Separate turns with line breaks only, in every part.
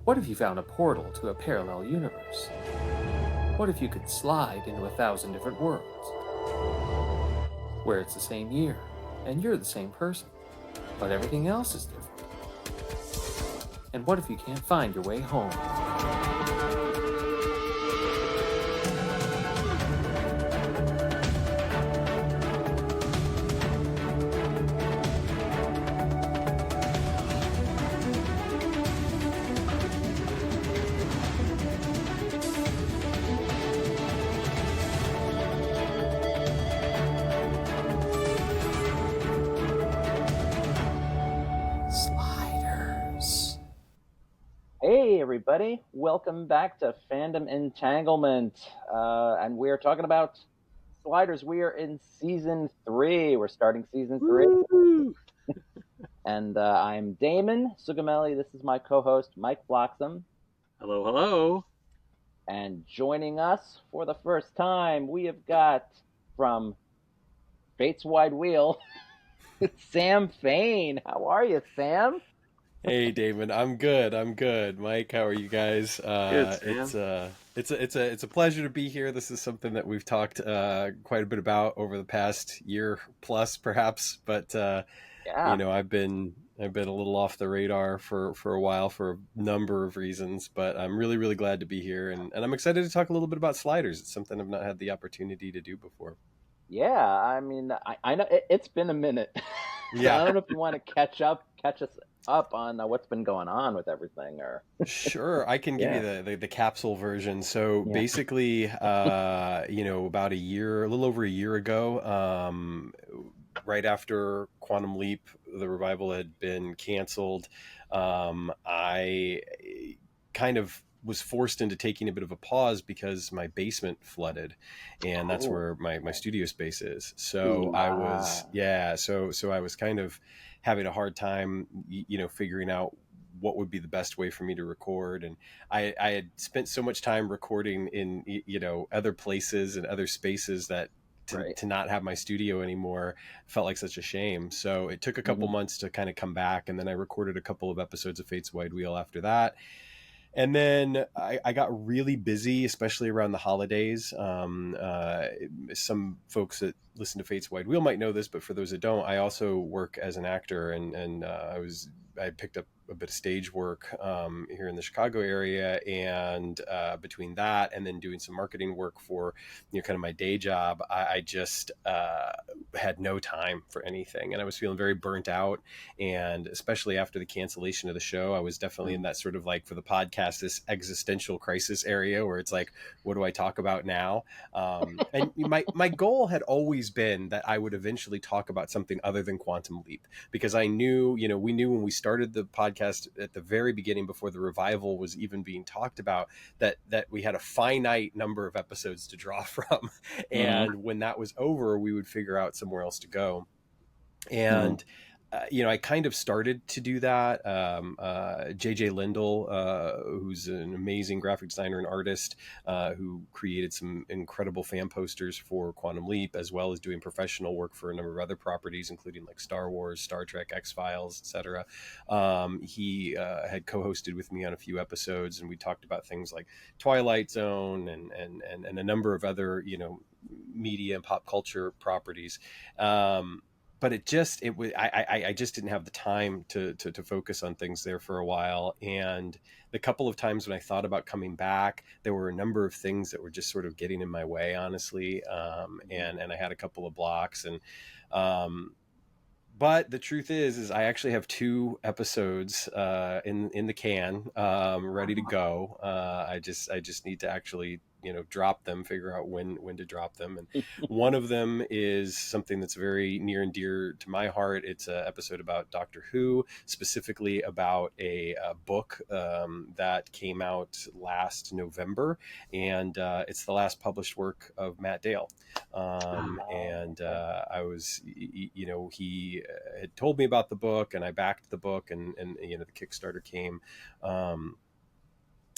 What if you found a portal to a parallel universe? What if you could slide into 1,000 different worlds? Where it's the same year, and you're the same person, but everything else is different? And what if you can't find your way home?
Hey everybody, welcome back to Fandom Entanglement, and we're talking about Sliders. We are in Season 3, we're starting Season 3, and I'm Damon Sugameli, this is my co-host Mike Bloxam.
Hello, hello.
And joining us for the first time, we have got, from Fate's Wide Wheel, Sam Fain. How are you, Sam?
Hey Damon, I'm good. Mike, how are you guys?
Good, Sam.
It's a pleasure to be here. This is something that we've talked quite a bit about over the past year plus, perhaps. But I've been a little off the radar for a while for a number of reasons. But I'm really glad to be here, and I'm excited to talk a little bit about sliders. It's something I've not had the opportunity to do before.
Yeah, I mean, I know it's been a minute.
Yeah,
I don't know if you want to catch us up on what's been going on with everything, or
Sure, I can give you the capsule version. So basically, about a little over a year ago, right after Quantum Leap, the revival had been canceled. I kind of was forced into taking a bit of a pause because my basement flooded, and that's where my studio space is. So I was kind of having a hard time, figuring out what would be the best way for me to record. And I had spent so much time recording in, other places and other spaces that to not have my studio anymore felt like such a shame. So it took a couple months to kind of come back. And then I recorded a couple of episodes of Fate's Wide Wheel after that. And then I got really busy, especially around the holidays. Some folks that listen to Fate's Wide Wheel might know this, but for those that don't, I also work as an actor, and I picked up a bit of stage work here in the Chicago area, and between that and then doing some marketing work for kind of my day job, I just had no time for anything, and I was feeling very burnt out. And especially after the cancellation of the show, I was definitely in that sort of, like, for the podcast, this existential crisis area where it's like, what do I talk about now? And my goal had always been that I would eventually talk about something other than Quantum Leap, because I knew, we knew when we started the podcast at the very beginning, before the revival was even being talked about, that we had a finite number of episodes to draw from. And when that was over, we would figure out somewhere else to go. And I kind of started to do that. JJ Lindell, who's an amazing graphic designer and artist, who created some incredible fan posters for Quantum Leap, as well as doing professional work for a number of other properties, including like Star Wars, Star Trek, X-Files, etc. He had co-hosted with me on a few episodes, and we talked about things like Twilight Zone and a number of other, media and pop culture properties. But I just didn't have the time to focus on things there for a while. And the couple of times when I thought about coming back, there were a number of things that were just sort of getting in my way, honestly. And I had a couple of blocks, but the truth is I actually have 2 episodes in the can, ready to go. I just need to actually drop them, figure out when to drop them. And one of them is something that's very near and dear to my heart. It's an episode about Doctor Who, specifically about a book that came out last November, and it's the last published work of Matt Dale. I was, he had told me about the book, and I backed the book, and the Kickstarter came.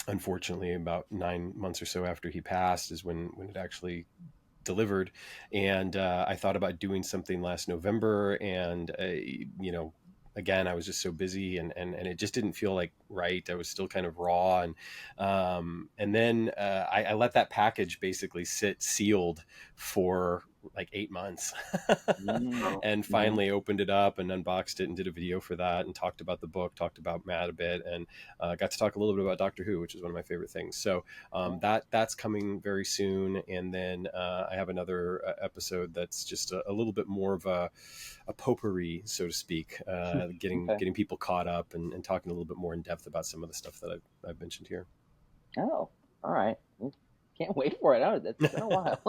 Unfortunately, about 9 months or so after he passed is when it actually delivered. And I thought about doing something last November, and again, I was just so busy, and it just didn't feel like right. I was still kind of raw, and then I let that package basically sit sealed for like 8 months, and finally opened it up and unboxed it and did a video for that and talked about the book, talked about Matt a bit, and got to talk a little bit about Doctor Who, which is one of my favorite things. So that's coming very soon, and then I have another episode that's just a little bit more of a potpourri, so to speak, getting people caught up and talking a little bit more in depth about some of the stuff that I've mentioned here.
Oh, all right. Can't wait for it. It's been a while.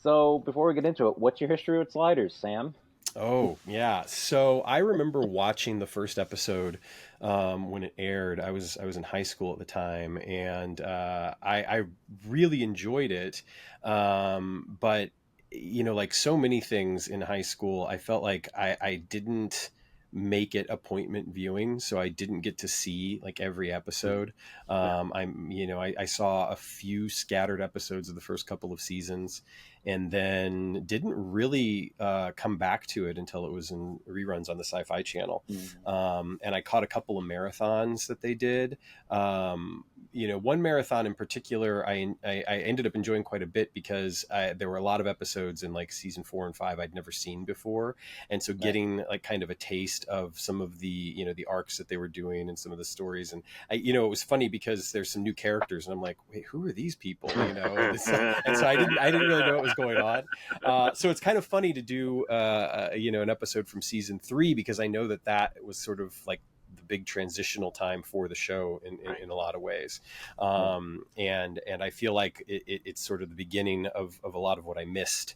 So before we get into it, what's your history with sliders, Sam?
Oh, yeah. So I remember watching the first episode when it aired. I was in high school at the time, and I really enjoyed it. But, like so many things in high school, I felt like I didn't make it appointment viewing, so I didn't get to see like every episode. I saw a few scattered episodes of the first couple of seasons, and then didn't really come back to it until it was in reruns on the Sci-Fi Channel. And I caught a couple of marathons that they did. One marathon in particular, I ended up enjoying quite a bit because there were a lot of episodes in like season 4 and 5 I'd never seen before, and so getting like kind of a taste of some of the the arcs that they were doing and some of the stories, and it was funny because there's some new characters, and I'm like, wait, who are these people? And so I didn't really know what was going on. So it's kind of funny to do an episode from season 3, because I know that was sort of like the big transitional time for the show in a lot of ways. And I feel like it's sort of the beginning of a lot of what I missed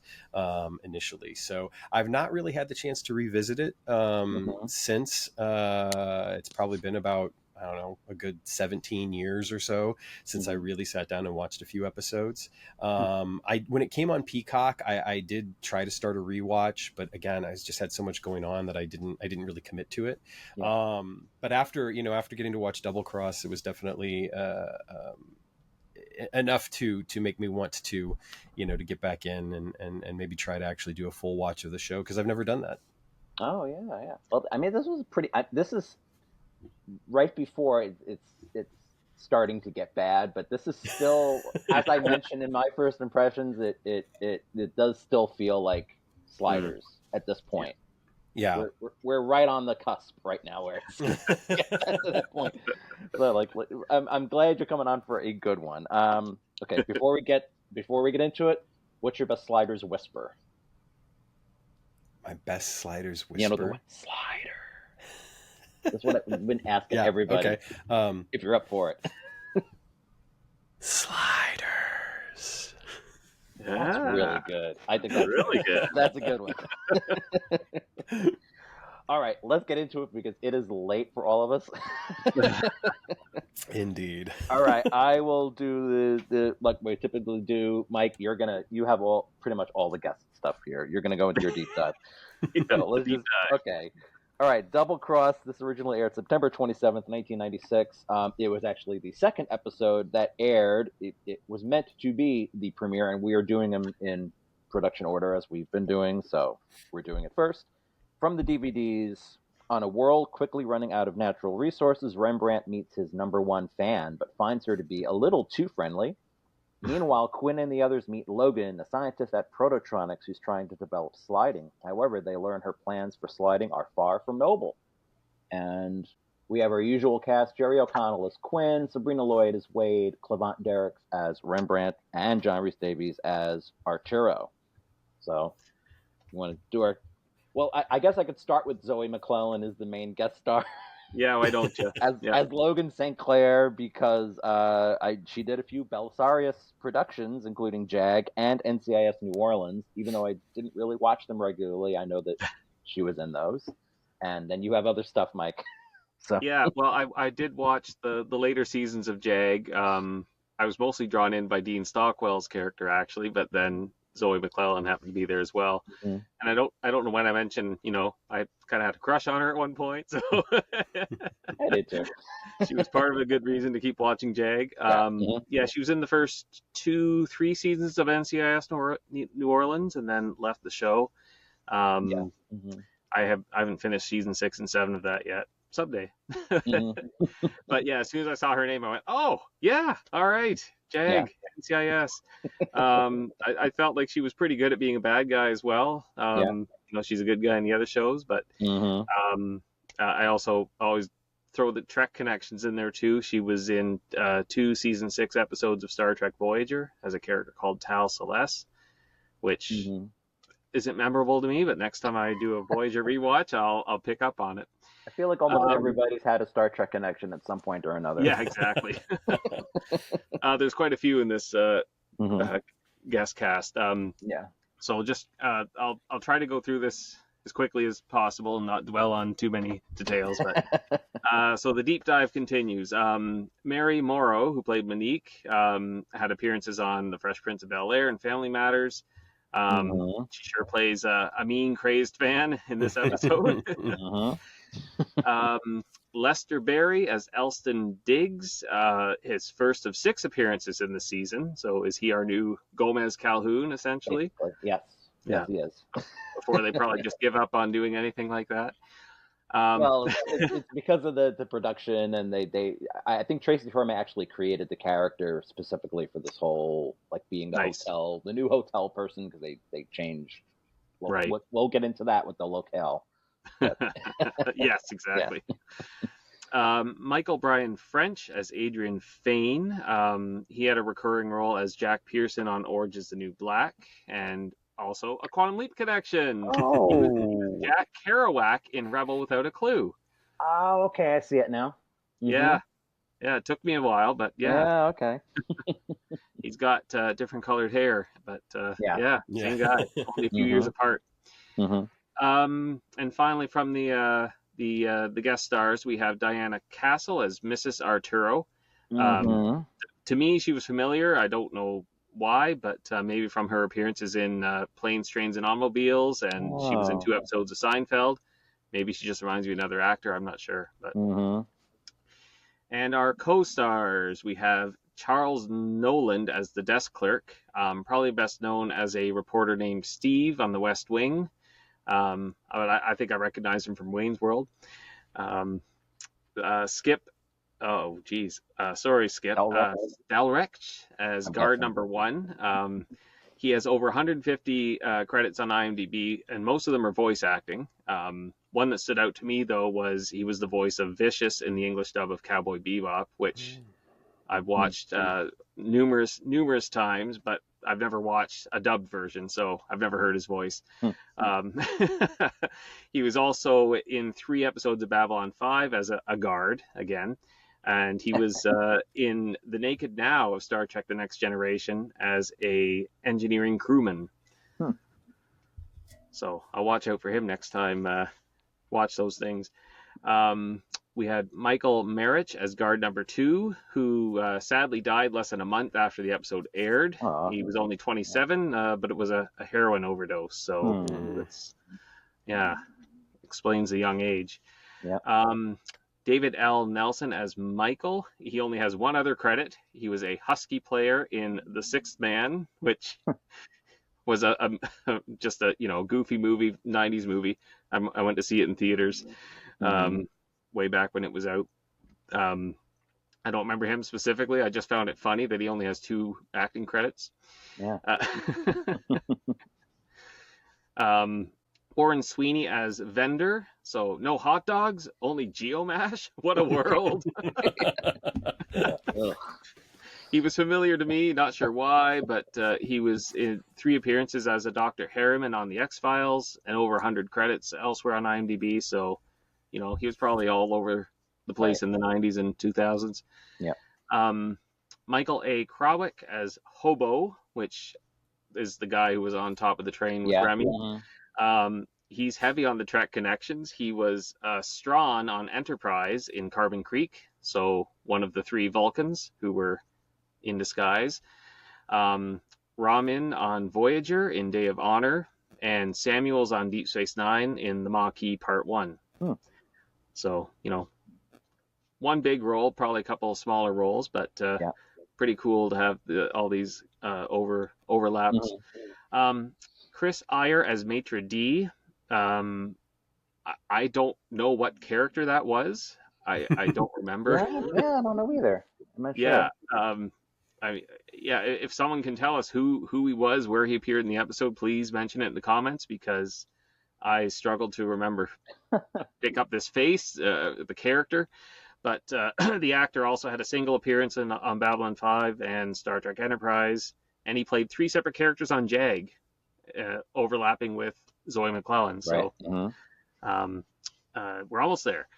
initially. So I've not really had the chance to revisit it since. It's probably been about, I don't know, a good 17 years or so since I really sat down and watched a few episodes. When it came on Peacock, I did try to start a rewatch, but again, I just had so much going on that I didn't really commit to it. But after getting to watch Double Cross, it was definitely enough to make me want to to get back in and maybe try to actually do a full watch of the show, because I've never done that.
Oh yeah. Well, I mean, this was this is right before it's starting to get bad, but this is still, as I mentioned in my first impressions, it does still feel like sliders at this point.
Yeah,
we're right on the cusp right now where it's to that point. So I'm glad you're coming on for a good one. Okay, before we get into it, what's your best sliders whisper?
My best sliders whisper.
The slider. That's what I've been asking everybody.
Okay.
If you're up for it.
Sliders.
Yeah. That's really good. I think that's
really good.
That's a good one. All right, let's get into it because it is late for all of us.
Indeed.
All right, I will do the like we typically do. Mike, you have pretty much all the guest stuff here. You're gonna go into your deep dive. Okay. All right, Double Cross. This originally aired September 27th, 1996. It was actually the second episode that aired. It was meant to be the premiere, and we are doing them in production order as we've been doing, so we're doing it first. From the DVDs, on a world quickly running out of natural resources, Rembrandt meets his number one fan, but finds her to be a little too friendly. Meanwhile, Quinn and the others meet Logan, a scientist at Prototronics who's trying to develop sliding. However, they learn her plans for sliding are far from noble. And we have our usual cast: Jerry O'Connell as Quinn, Sabrina Lloyd as Wade, Clevant Derricks as Rembrandt, and John Rhys-Davies as Arturo. So, you want to do our... Well, I guess I could start with Zoe McLellan as the main guest star.
Yeah, why don't you?
As Logan St. Clair, because she did a few Belisarius productions, including JAG and NCIS New Orleans. Even though I didn't really watch them regularly, I know that she was in those. And then you have other stuff, Mike. So
yeah, well, I did watch the later seasons of JAG. I was mostly drawn in by Dean Stockwell's character, actually, but then Zoe McLellan happened to be there as well. Mm-hmm. And I don't know when I mentioned, I kind of had a crush on her at one point. So
I did too.
She was part of a good reason to keep watching JAG. Yeah, she was in the first 2-3 seasons of NCIS New Orleans and then left the show. I haven't finished season 6 and 7 of that yet. Someday. But yeah, as soon as I saw her name, I went, oh yeah, all right, Jag, NCIS. I felt like she was pretty good at being a bad guy as well. You know, she's a good guy in the other shows, but I also always throw the Trek connections in there too. She was in 2 season 6 episodes of Star Trek Voyager as a character called Tal Celeste, which isn't memorable to me, but next time I do a Voyager rewatch, I'll pick up on it.
I feel like almost everybody's had a Star Trek connection at some point or another.
Yeah, exactly. There's quite a few in this guest cast. So just I'll try to go through this as quickly as possible and not dwell on too many details. But so the deep dive continues. Mary Morrow, who played Monique, had appearances on The Fresh Prince of Bel-Air and Family Matters. She sure plays a mean, crazed fan in this episode. Lester Berry as Elston Diggs, his first of 6 appearances in the season. So is he our new Gomez Calhoun, essentially?
Yes.
Yeah.
Yes, he is.
Before they probably just give up on doing anything like that.
Well, it's because of the production, and I think Tracy Torme actually created the character specifically for this whole, like, being the new hotel person, because they change.
Right.
We'll get into that with the locale.
Yes, exactly. Michael Brian French as Adrian Fain. He had a recurring role as Jack Pearson on Orange is the New Black, and also a Quantum Leap connection.
Oh.
Jack Kerouac in Rebel Without a Clue.
Oh, okay, I see it now.
Yeah, it took me a while, but yeah.
Okay.
He's got different colored hair, but same guy, only a few years apart. And finally, from the guest stars, we have Diana Castle as Mrs. Arturo. To me, she was familiar. I don't know why, but maybe from her appearances in Planes, Trains, and Automobiles, and she was in 2 episodes of Seinfeld. Maybe she just reminds me of another actor. I'm not sure. But and our co-stars, we have Charles Noland as the desk clerk, probably best known as a reporter named Steve on The West Wing. I think I recognize him from Wayne's World. Skip. Oh, geez. Sorry, Skip. Dalrecht as guard number 1. He has over 150 credits on IMDb, and most of them are voice acting. One that stood out to me, though, was he was the voice of Vicious in the English dub of Cowboy Bebop, which I've watched numerous times, but I've never watched a dubbed version, so I've never heard his voice. He was also in 3 episodes of Babylon 5 as a guard, again. And he was in The Naked Now of Star Trek The Next Generation as a engineering crewman. So I'll watch out for him next time. Watch those things. We had Michael Marich as guard number 2, who sadly died less than a month after the episode aired. He was only 27, but it was a heroin overdose. So that's, explains the young age. David L. Nelson as Michael. He only has one other credit. He was a Husky player in The Sixth Man, which was just a goofy movie, 90s movie. I went to see it in theaters way back when it was out. I don't remember him specifically. I just found it funny that he only has 2 acting credits. Warren Sweeney as Vendor. So no hot dogs, only Geomash. What a world. He was familiar to me, not sure why, but he was in 3 appearances as a Dr. Harriman on The X-Files and over 100 credits elsewhere on IMDb. So, he was probably all over the place in the 90s and 2000s. Michael A. Krawick as Hobo, which is the guy who was on top of the train with Remy. He's heavy on the Trek connections. He was Strawn on Enterprise in Carbon Creek, so one of the 3 Vulcans who were in disguise. Ramin on Voyager in Day of Honor, and Samuels on Deep Space Nine in The Maquis Part 1. So, one big role, probably a couple of smaller roles, but pretty cool to have all these overlaps. Chris Iyer as Maitre D. I don't know what character that was. I don't remember.
Yeah, I don't know either. I'm not
Yeah.
sure.
If someone can tell us who he was, where he appeared in the episode, please mention it in the comments, because I struggled to remember, pick up this face, the character. But the actor also had a single appearance on Babylon 5 and Star Trek Enterprise, and he played 3 separate characters on JAG, overlapping with Zoe McLellan. So we're almost there.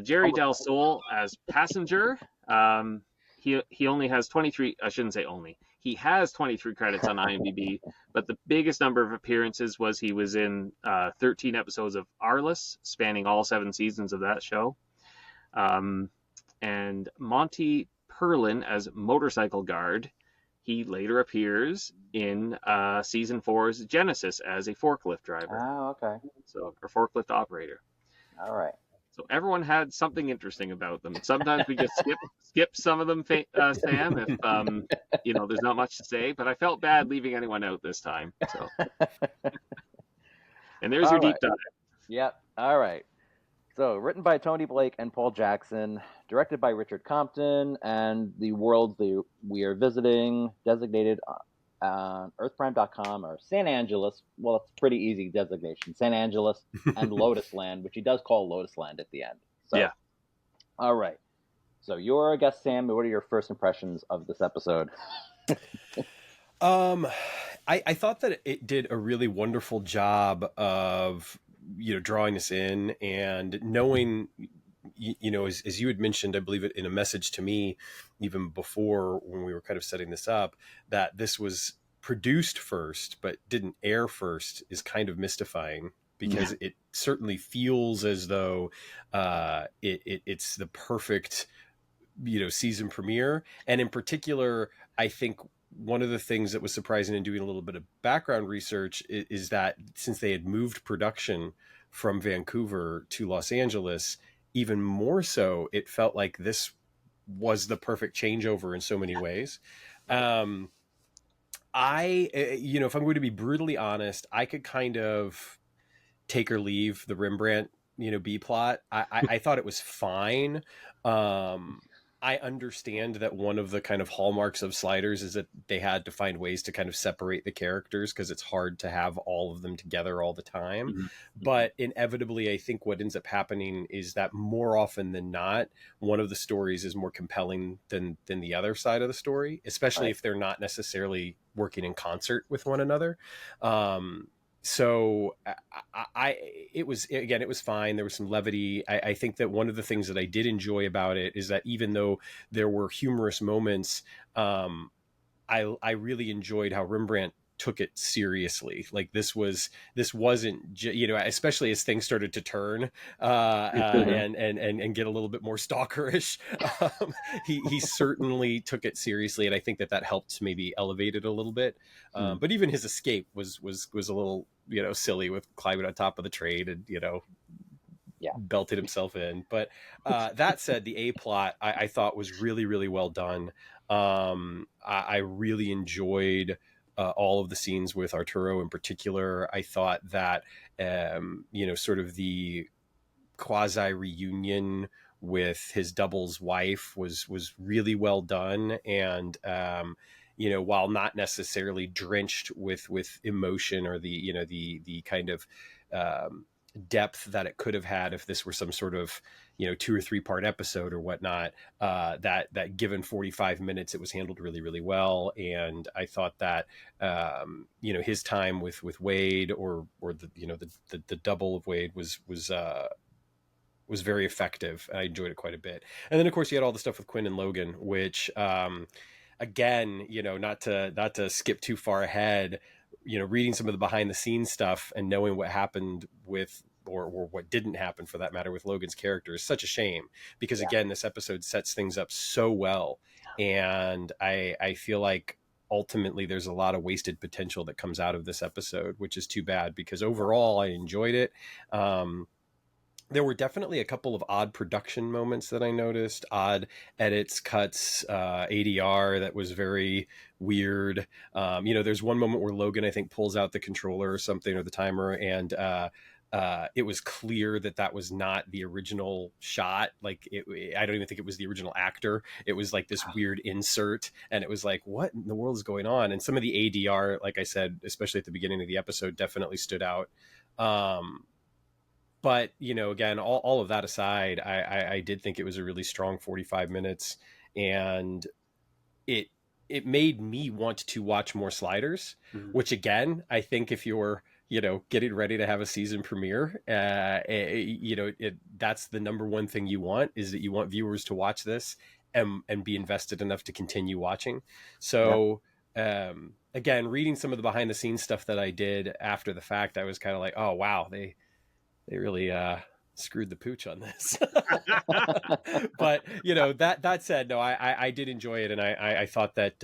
Jerry Del Sol as Passenger. He only has 23. I shouldn't say only. He has 23 credits on IMDb, but the biggest number of appearances was he was in 13 episodes of Arliss, spanning all 7 seasons of that show. And Monty Perlin as Motorcycle Guard. He later appears in season 4's Genesis as a forklift driver.
Oh, okay.
So, a forklift operator.
All right.
So everyone had something interesting about them. Sometimes we just skip some of them, Sam, if there's not much to say. But I felt bad leaving anyone out this time. So, and there's your deep dive.
Yep. All right. So, written by Tony Blake and Paul Jackson, directed by Richard Compton, and the worlds we are visiting designated on earthprime.com are San Angeles. Well, it's pretty easy designation. San Angeles and Lotus Land, which he does call Lotus Land at the end. So,
yeah.
All right. So, you're a guest, Sam. What are your first impressions of this episode?
I thought that it did a really wonderful job of drawing us in and knowing, as you had mentioned, I believe it in a message to me, even before when we were kind of setting this up, that this was produced first, but didn't air first is kind of mystifying, because it certainly feels as though it's the perfect, season premiere. And in particular, I think one of the things that was surprising in doing a little bit of background research is that since they had moved production from Vancouver to Los Angeles, even more so, it felt like this was the perfect changeover in so many ways. If I'm going to be brutally honest, I could kind of take or leave the Rembrandt, B plot. I thought it was fine. I understand that one of the kind of hallmarks of Sliders is that they had to find ways to kind of separate the characters, because it's hard to have all of them together all the time. Mm-hmm. But inevitably, I think what ends up happening is that more often than not, one of the stories is more compelling than the other side of the story, especially if they're not necessarily working in concert with one another. So it was fine. There was some levity. I think that one of the things that I did enjoy about it is that even though there were humorous moments, I really enjoyed how Rembrandt took it seriously. Like this wasn't, especially as things started to turn and get a little bit more stalkerish. He certainly took it seriously, and I think that helped maybe elevate it a little bit. But even his escape was a little silly, with climbing on top of the train and belted himself in. But that said, the A plot I thought was really, really well done. I really enjoyed all of the scenes with Arturo in particular. I thought that, sort of the quasi reunion with his double's wife was really well done. And, while not necessarily drenched with emotion or the kind of, depth that it could have had if this were some sort of 2 or 3 part episode or whatnot, that given 45 minutes, it was handled really, really well. And I thought that his time with Wade or the double of Wade was very effective. I enjoyed it quite a bit. And then of course you had all the stuff with Quinn and Logan, which again, not to skip too far ahead, reading some of the behind the scenes stuff and knowing what happened with, or what didn't happen for that matter, with Logan's character is such a shame, because again, this episode sets things up so well. And I feel like ultimately there's a lot of wasted potential that comes out of this episode, which is too bad, because overall I enjoyed it. There were definitely a couple of odd production moments that I noticed, odd edits, cuts, ADR that was very weird. There's one moment where Logan, I think, pulls out the controller or something, or the timer, and it was clear that was not the original shot. Like, I don't even think it was the original actor. It was like this weird insert, and it was like, what in the world is going on? And some of the ADR, like I said, especially at the beginning of the episode, definitely stood out. But, you know, again, all of that aside, I did think it was a really strong 45 minutes, and it made me want to watch more Sliders, which, again, I think if you're, you know, getting ready to have a season premiere, you know, that's the number one thing you want, is that you want viewers to watch this and be invested enough to continue watching. So, again, reading some of the behind the scenes stuff that I did after the fact, I was kind of like, oh, wow, they really screwed the pooch on this. But, you know, that said, no, I did enjoy it. And I thought that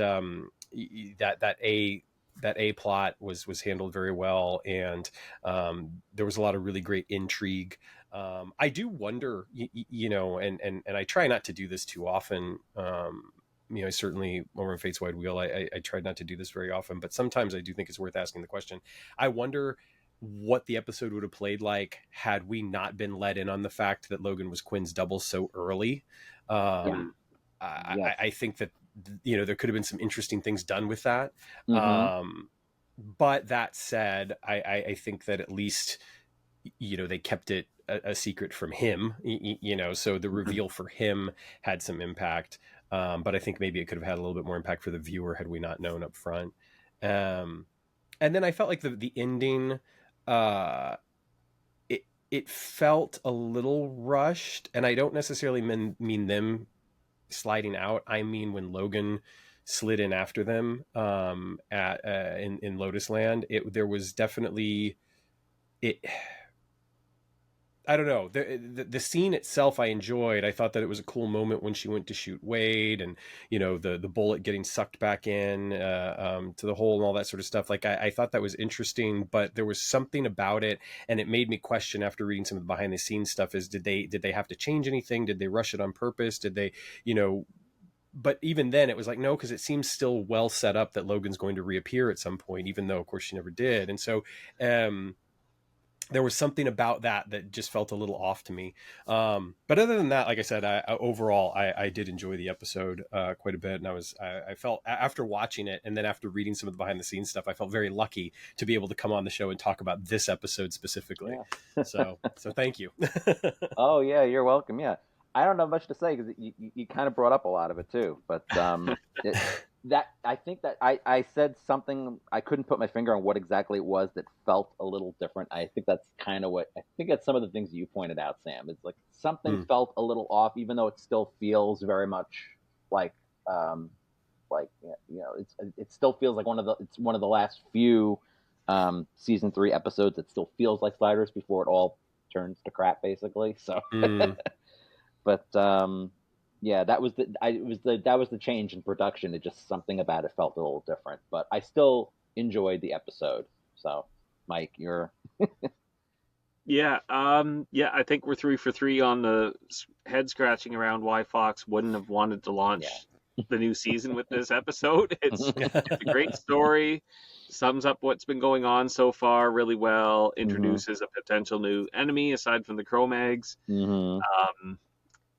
that A plot was handled very well, and there was a lot of really great intrigue. I do wonder, you know, and I try not to do this too often. You know, certainly over in Fate's Wide Wheel, I tried not to do this very often, but sometimes I do think it's worth asking the question. I wonder what the episode would have played like had we not been let in on the fact that Logan was Quinn's double so early. I think that, you know, there could have been some interesting things done with that. But that said, I think that at least, you know, they kept it a secret from him, you know, so the reveal for him had some impact. But I think maybe it could have had a little bit more impact for the viewer had we not known up front. And then I felt like the ending, it felt a little rushed, and I don't necessarily mean them sliding out. I mean, when Logan slid in after them in Lotus Land, there was definitely it. I don't know. The scene itself I enjoyed. I thought that it was a cool moment when she went to shoot Wade, and, you know, the bullet getting sucked back in to the hole and all that sort of stuff. Like, I thought that was interesting, but there was something about it, and it made me question after reading some of the behind the scenes stuff, is did they have to change anything? Did they rush it on purpose? Did they, you know, but even then it was like, no, because it seems still well set up that Logan's going to reappear at some point, even though of course she never did. And so, there was something about that just felt a little off to me. But other than that, like I said, overall, I did enjoy the episode quite a bit. And I felt, after watching it and then after reading some of the behind the scenes stuff, I felt very lucky to be able to come on the show and talk about this episode specifically. Yeah. So thank you.
Oh yeah, you're welcome. Yeah. I don't have much to say because you kind of brought up a lot of it too. But I think that I said something, I couldn't put my finger on what exactly it was that felt a little different. I think that's kind of what, I think that's some of the things you pointed out, Sam. It's like something felt a little off, even though it still feels very much like you know, it still feels like it's one of the last few season 3 episodes that still feels like Sliders before it all turns to crap, basically. So. But yeah, that was the change in production. It just, something about it felt a little different, but I still enjoyed the episode. So, Mike, you're.
Yeah, I think we're 3 for 3 on the head scratching around why Fox wouldn't have wanted to launch the new season with this episode. It's a great story, sums up what's been going on so far really well, introduces a potential new enemy aside from the Cro-Mags.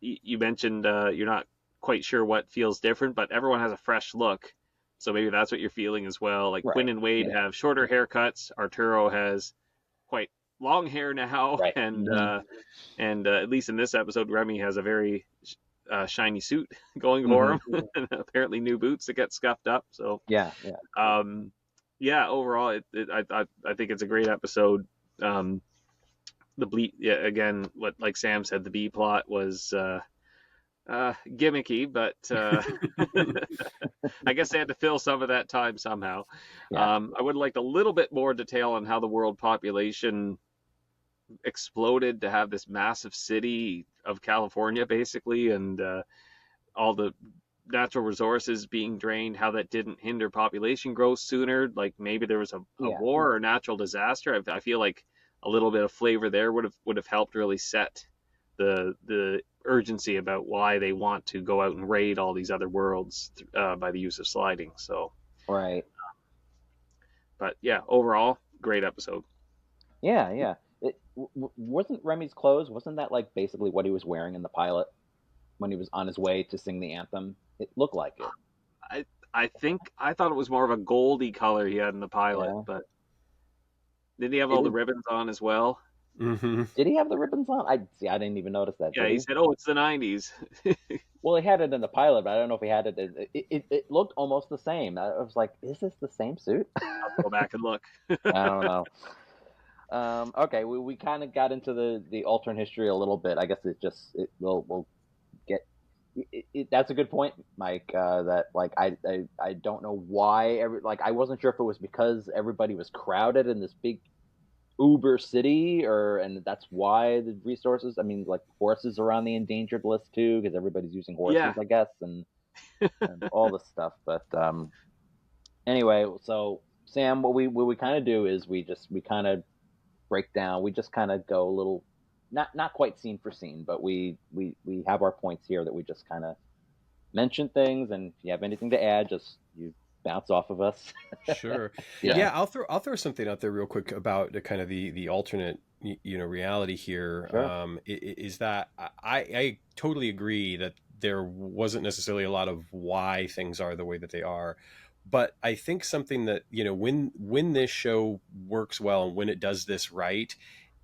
You mentioned you're not quite sure what feels different, but everyone has a fresh look. So maybe that's what you're feeling as well. Like Quinn and Wade have shorter haircuts. Arturo has quite long hair now. And at least in this episode, Remy has a very shiny suit going for him. And apparently new boots that get scuffed up. So overall, I think it's a great episode. The bleep, again, what, like Sam said, the B plot was gimmicky, but I guess they had to fill some of that time somehow. I would have liked a little bit more detail on how the world population exploded to have this massive city of California, basically, and all the natural resources being drained, how that didn't hinder population growth sooner. Like maybe there was a war or natural disaster. I feel like a little bit of flavor there would have helped really set the urgency about why they want to go out and raid all these other worlds by the use of sliding. So
but
yeah, overall, great episode.
Yeah. Wasn't Remy's clothes, wasn't that like basically what he was wearing in the pilot when he was on his way to sing the anthem? It looked like it.
I thought it was more of a goldy color he had in the pilot,
Yeah.
but did he have all the ribbons on as well?
Mm-hmm.
Did he have the ribbons on? I didn't even notice that.
Yeah, he said, "Oh, it's the '90s."
Well, he had it in the pilot, but I don't know if he had it. It looked almost the same. I was like, is this the same suit?
I'll go back and look.
I don't know. Okay, we kind of got into the alternate history a little bit. I guess we'll get. That's a good point, Mike. That like I don't know why I wasn't sure if it was because everybody was crowded in this big Uber city, and that's why the resources. I mean, like horses are on the endangered list too, because everybody's using horses,
Yeah.
I guess, and all this stuff. But anyway, so Sam, what we kind of do is we kind of break down. We just kind of go a little, not quite scene for scene, but we have our points here that we just kind of mention things, and if you have anything to add, just you bounce off of us.
Sure.
Yeah.
Yeah, I'll throw something out there real quick about the kind of the alternate reality here.
Sure.
Is that I totally agree that there wasn't necessarily a lot of why things are the way that they are. But I think something that, when this show works well and when it does this right,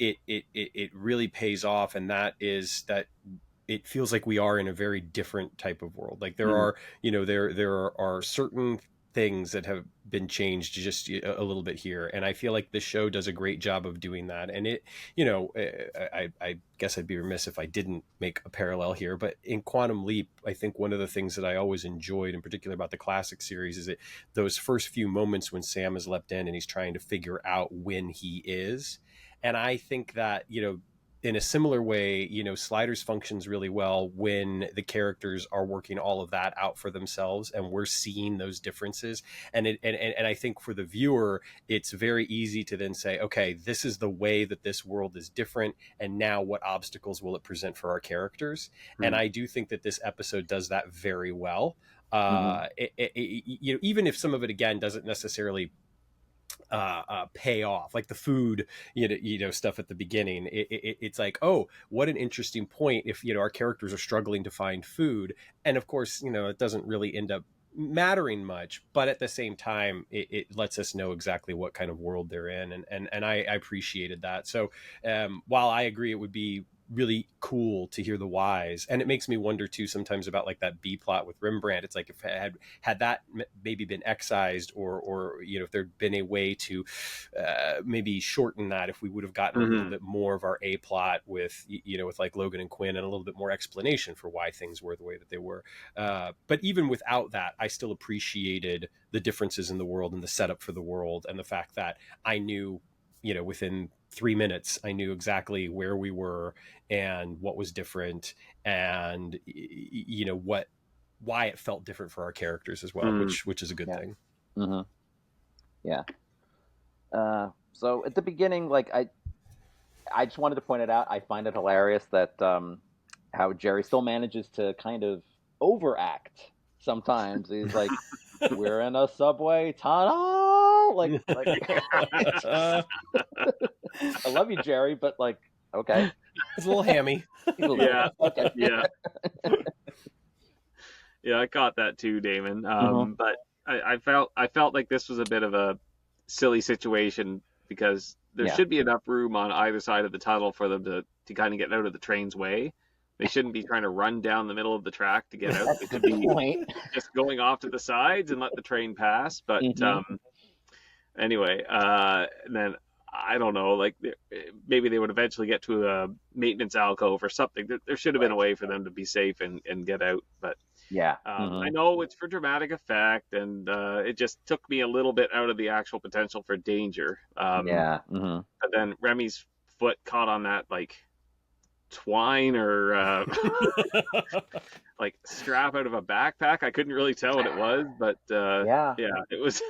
it really pays off. And that is that it feels like we are in a very different type of world. Like there are, there are certain things that have been changed just a little bit here. And I feel like the show does a great job of doing that. And it, I guess I'd be remiss if I didn't make a parallel here, but in Quantum Leap, I think one of the things that I always enjoyed in particular about the classic series is that those first few moments when Sam has leapt in and he's trying to figure out when he is. And I think that, in a similar way, Sliders functions really well when the characters are working all of that out for themselves and we're seeing those differences. And I think for the viewer, it's very easy to then say, okay, this is the way that this world is different. And now what obstacles will it present for our characters? Mm-hmm. And I do think that this episode does that very well. Even if some of it, again, doesn't necessarily pay off, like the food stuff at the beginning, it's like, oh, what an interesting point if our characters are struggling to find food, and of course it doesn't really end up mattering much, but at the same time it lets us know exactly what kind of world they're in, and I appreciated that. So while I agree it would be really cool to hear the whys, and it makes me wonder too sometimes about like that B plot with Rembrandt. It's like if had that maybe been excised, or if there'd been a way to maybe shorten that, if we would have gotten a little bit more of our A plot with with like Logan and Quinn, and a little bit more explanation for why things were the way that they were. But even without that, I still appreciated the differences in the world and the setup for the world, and the fact that I knew within 3 minutes, I knew exactly where we were and what was different, and why it felt different for our characters as well, which is a good thing.
Mm-hmm. Yeah. So at the beginning, like I just wanted to point it out. I find it hilarious that how Jerry still manages to kind of overact sometimes. He's like, "We're in a subway tunnel." Like I love you, Jerry, but like, okay,
it's a little hammy.
Yeah, okay. Yeah, I caught that too, Damon. But I felt like this was a bit of a silly situation, because there should be enough room on either side of the tunnel for them to kind of get out of the train's way. They shouldn't be trying to run down the middle of the track to get out. They should be just going off to the sides and let the train pass. But anyway, then I don't know, like maybe they would eventually get to a maintenance alcove or something. There should have been a way for them to be safe and get out. But I know it's for dramatic effect, and it just took me a little bit out of the actual potential for danger. But then Remy's foot caught on that like twine or like strap out of a backpack. I couldn't really tell what it was, but it was.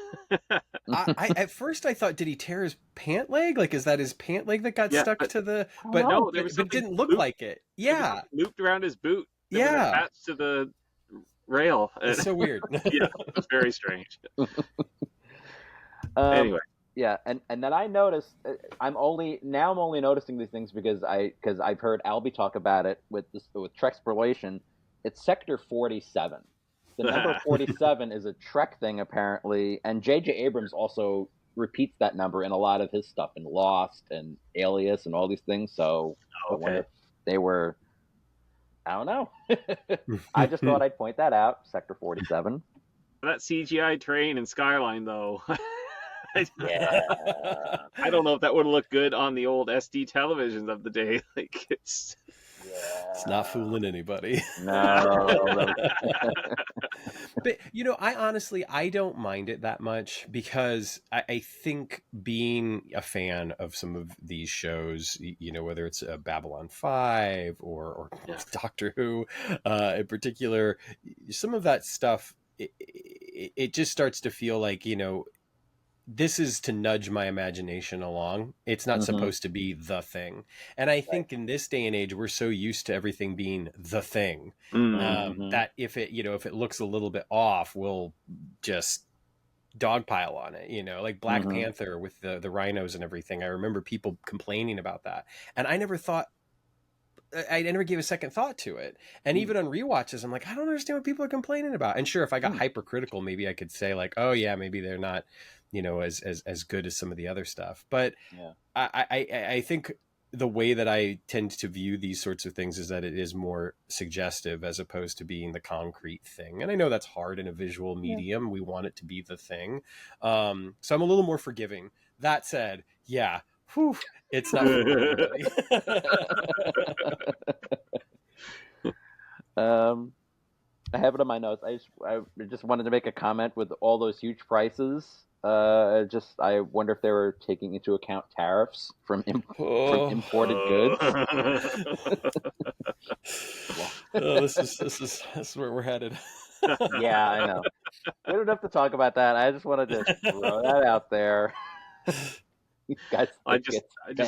I at first I thought, did he tear his pant leg? Like, is that his pant leg that got stuck to the?
But no,
but it didn't look like it. Yeah,
looped around his boot. Attached to the rail.
It's so weird.
Yeah, it's very strange. Anyway.
Yeah, and then I noticed I'm only noticing these things because I've heard Albie talk about it with Trexploration. It's Sector 47. The number 47 is a Trek thing apparently, and J.J. Abrams also repeats that number in a lot of his stuff in Lost and Alias and all these things. So I wonder if they were. I don't know. I just thought I'd point that out. Sector 47.
That CGI train in Skyline, though.
Yeah.
I don't know if that would have looked good on the old SD televisions of the day. Like
it's not fooling anybody.
No.
But I don't mind it that much because I think being a fan of some of these shows, whether it's Babylon 5 or Doctor Who in particular, some of that stuff, it just starts to feel like, this is to nudge my imagination along. It's not supposed to be the thing. And I think in this day and age, we're so used to everything being the thing that if it looks a little bit off, we'll just dogpile on it, like Black Panther with the rhinos and everything. I remember people complaining about that. And I never gave a second thought to it. And even on rewatches, I'm like, I don't understand what people are complaining about. And sure, if I got hypercritical, maybe I could say like, oh yeah, maybe they're not, as good as some of the other stuff. But I think the way that I tend to view these sorts of things is that it is more suggestive as opposed to being the concrete thing. And I know that's hard in a visual medium. We want it to be the thing. So I'm a little more forgiving. That said, yeah, it's not for everybody.
I have it on my notes. I just wanted to make a comment with all those huge prices. I wonder if they were taking into account tariffs from imported goods.
This is where we're headed.
Yeah, I know. We don't have to talk about that. I just wanted to throw that out there. Guys,
I just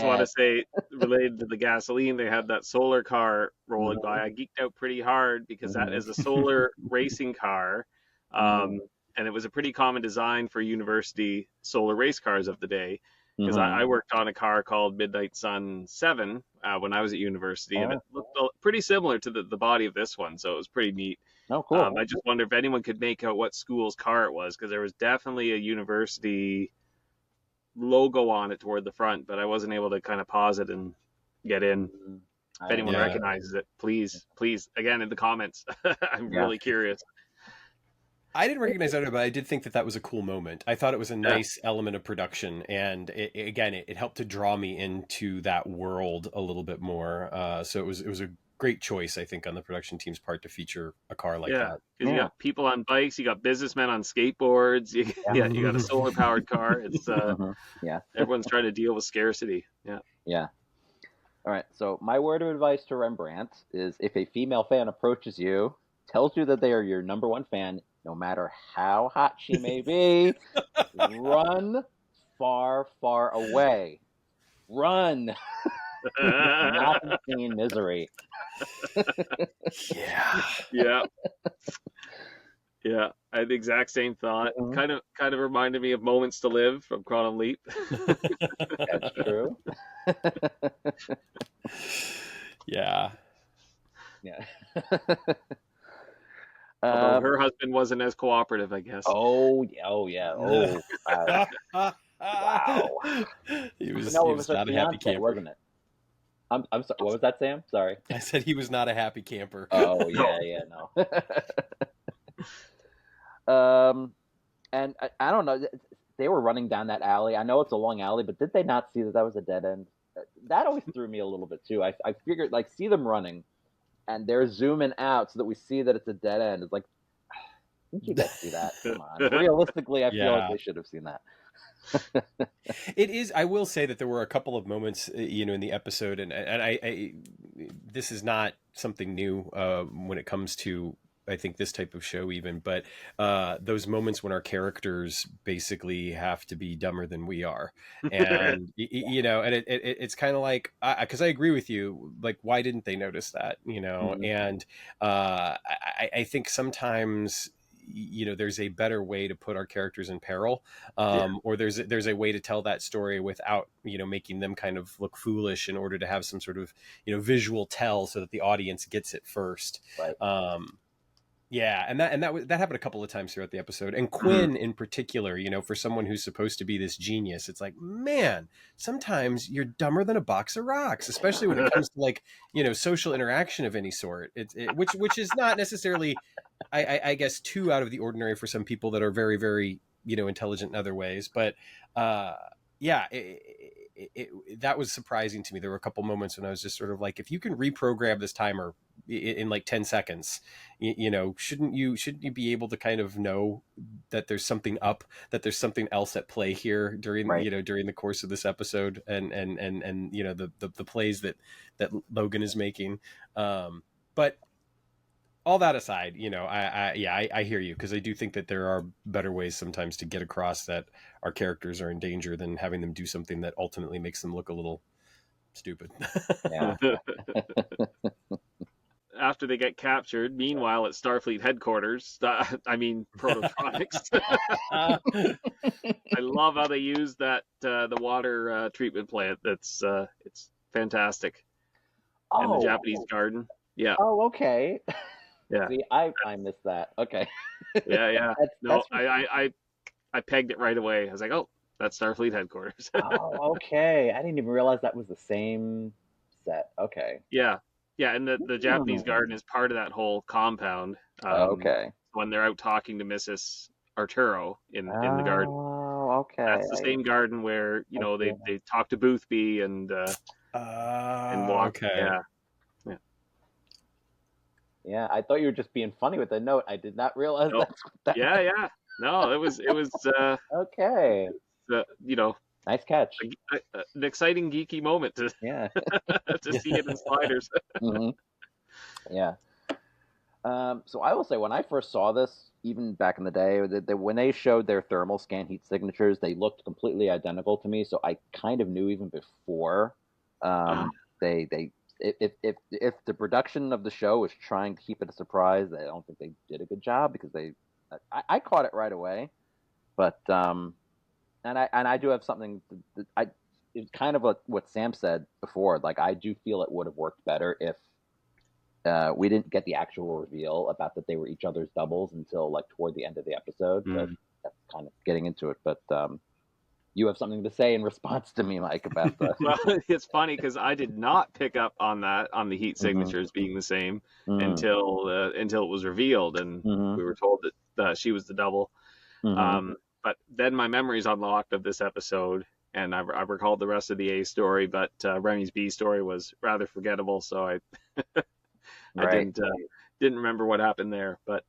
want to say, related to the gasoline, they had that solar car rolling by. I geeked out pretty hard because that is a solar racing car. And it was a pretty common design for university solar race cars of the day. Because I worked on a car called Midnight Sun 7 when I was at university, and it looked pretty similar to the body of this one, so it was pretty neat.
Oh, cool.
I just wonder if anyone could make out what school's car it was, because there was definitely a university logo on it toward the front, but I wasn't able to kind of pause it and get in. If anyone recognizes it, please, again, in the comments. I'm really curious.
I didn't recognize that, but I did think that was a cool moment. I thought it was a nice element of production, and it helped to draw me into that world a little bit more. So it was a great choice, I think, on the production team's part to feature a car like that.
Because you got people on bikes, you got businessmen on skateboards, you got a solar powered car. It's everyone's trying to deal with scarcity.
Yeah. All right. So my word of advice to Rembrandt is: if a female fan approaches you, tells you that they are your number one fan, no matter how hot she may be, run far, far away. Run. Not in misery.
Yeah. I had the exact same thought. Kind of reminded me of Moments to Live from Quantum Leap.
That's true.
Yeah. Although her husband wasn't as cooperative, I guess.
Oh yeah. Wow.
He was
not a happy camper, wasn't it? I'm sorry. What was that, Sam? Sorry.
I said he was not a happy camper.
Oh yeah, no. And I don't know. They were running down that alley. I know it's a long alley, but did they not see that was a dead end? That always threw me a little bit too. I figured, like, see them running, and they're zooming out so that we see that it's a dead end. It's like, didn't you guys see that? Come on. Realistically, I feel like they should have seen that.
It is. I will say that there were a couple of moments, in the episode, and I this is not something new when it comes to, I think, this type of show even, but those moments when our characters basically have to be dumber than we are, and and it's kind of like, because I agree with you, like, why didn't they notice that, and I think sometimes there's a better way to put our characters in peril, or there's a way to tell that story without, making them kind of look foolish in order to have some sort of, visual tell so that the audience gets it first.
Right.
Yeah, and that happened a couple of times throughout the episode. And Quinn in particular, for someone who's supposed to be this genius, it's like, man, sometimes you're dumber than a box of rocks, especially when it comes to like, social interaction of any sort. Which is not necessarily, I guess, too out of the ordinary for some people that are very, very, intelligent in other ways. But yeah, that was surprising to me. There were a couple moments when I was just sort of like, if you can reprogram this timer in like 10 seconds, shouldn't you be able to kind of know that there's something up, that there's something else at play here during, during the course of this episode and the plays that Logan is making. But all that aside, I hear you, because I do think that there are better ways sometimes to get across that our characters are in danger than having them do something that ultimately makes them look a little stupid.
Yeah.
After they get captured, meanwhile at Starfleet headquarters, Prototronics. I love how they use that the water treatment plant. It's fantastic. And the Japanese garden. Yeah.
Oh, okay.
Yeah.
See, I missed that. Okay.
Yeah. I pegged it right away. I was like, oh, that's Starfleet headquarters.
Oh, okay. I didn't even realize that was the same set. Okay.
Yeah, and the Japanese garden is part of that whole compound.
Okay.
When they're out talking to Mrs. Arturo in the garden.
Oh, okay.
That's the same garden where, they talk to Boothby and walk.
Okay.
Yeah.
Yeah, I thought you were just being funny with the note. I did not realize that's what that
Yeah. No, it was
okay. Nice catch.
An exciting geeky moment to to see it in Sliders.
Mm-hmm. Yeah. So I will say, when I first saw this, even back in the day, when they showed their thermal scan heat signatures, they looked completely identical to me. So I kind of knew even before if the production of the show was trying to keep it a surprise, I don't think they did a good job, because I caught it right away. But and I do have something it's kind of what Sam said before. Like, I do feel it would have worked better if we didn't get the actual reveal about that they were each other's doubles until like toward the end of the episode. But that's kind of getting into it. But you have something to say in response to me, Mike, about that.
Well, it's funny because I did not pick up on the heat signatures being the same until it was revealed, and we were told that she was the double. But then my memory's unlocked of this episode, and I recalled the rest of the A story, but Remy's B story was rather forgettable, so I didn't remember what happened there. But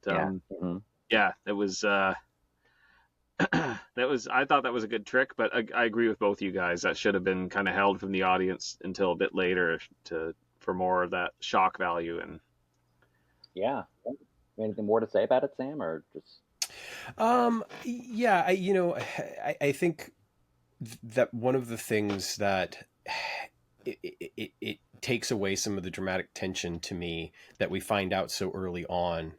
yeah, it was. I thought that was a good trick, but I agree with both you guys. That should have been kind of held from the audience until a bit later for more of that shock value. And
yeah, anything more to say about it, Sam, or just?
Yeah, I think that one of the things that it takes away some of the dramatic tension to me that we find out so early on.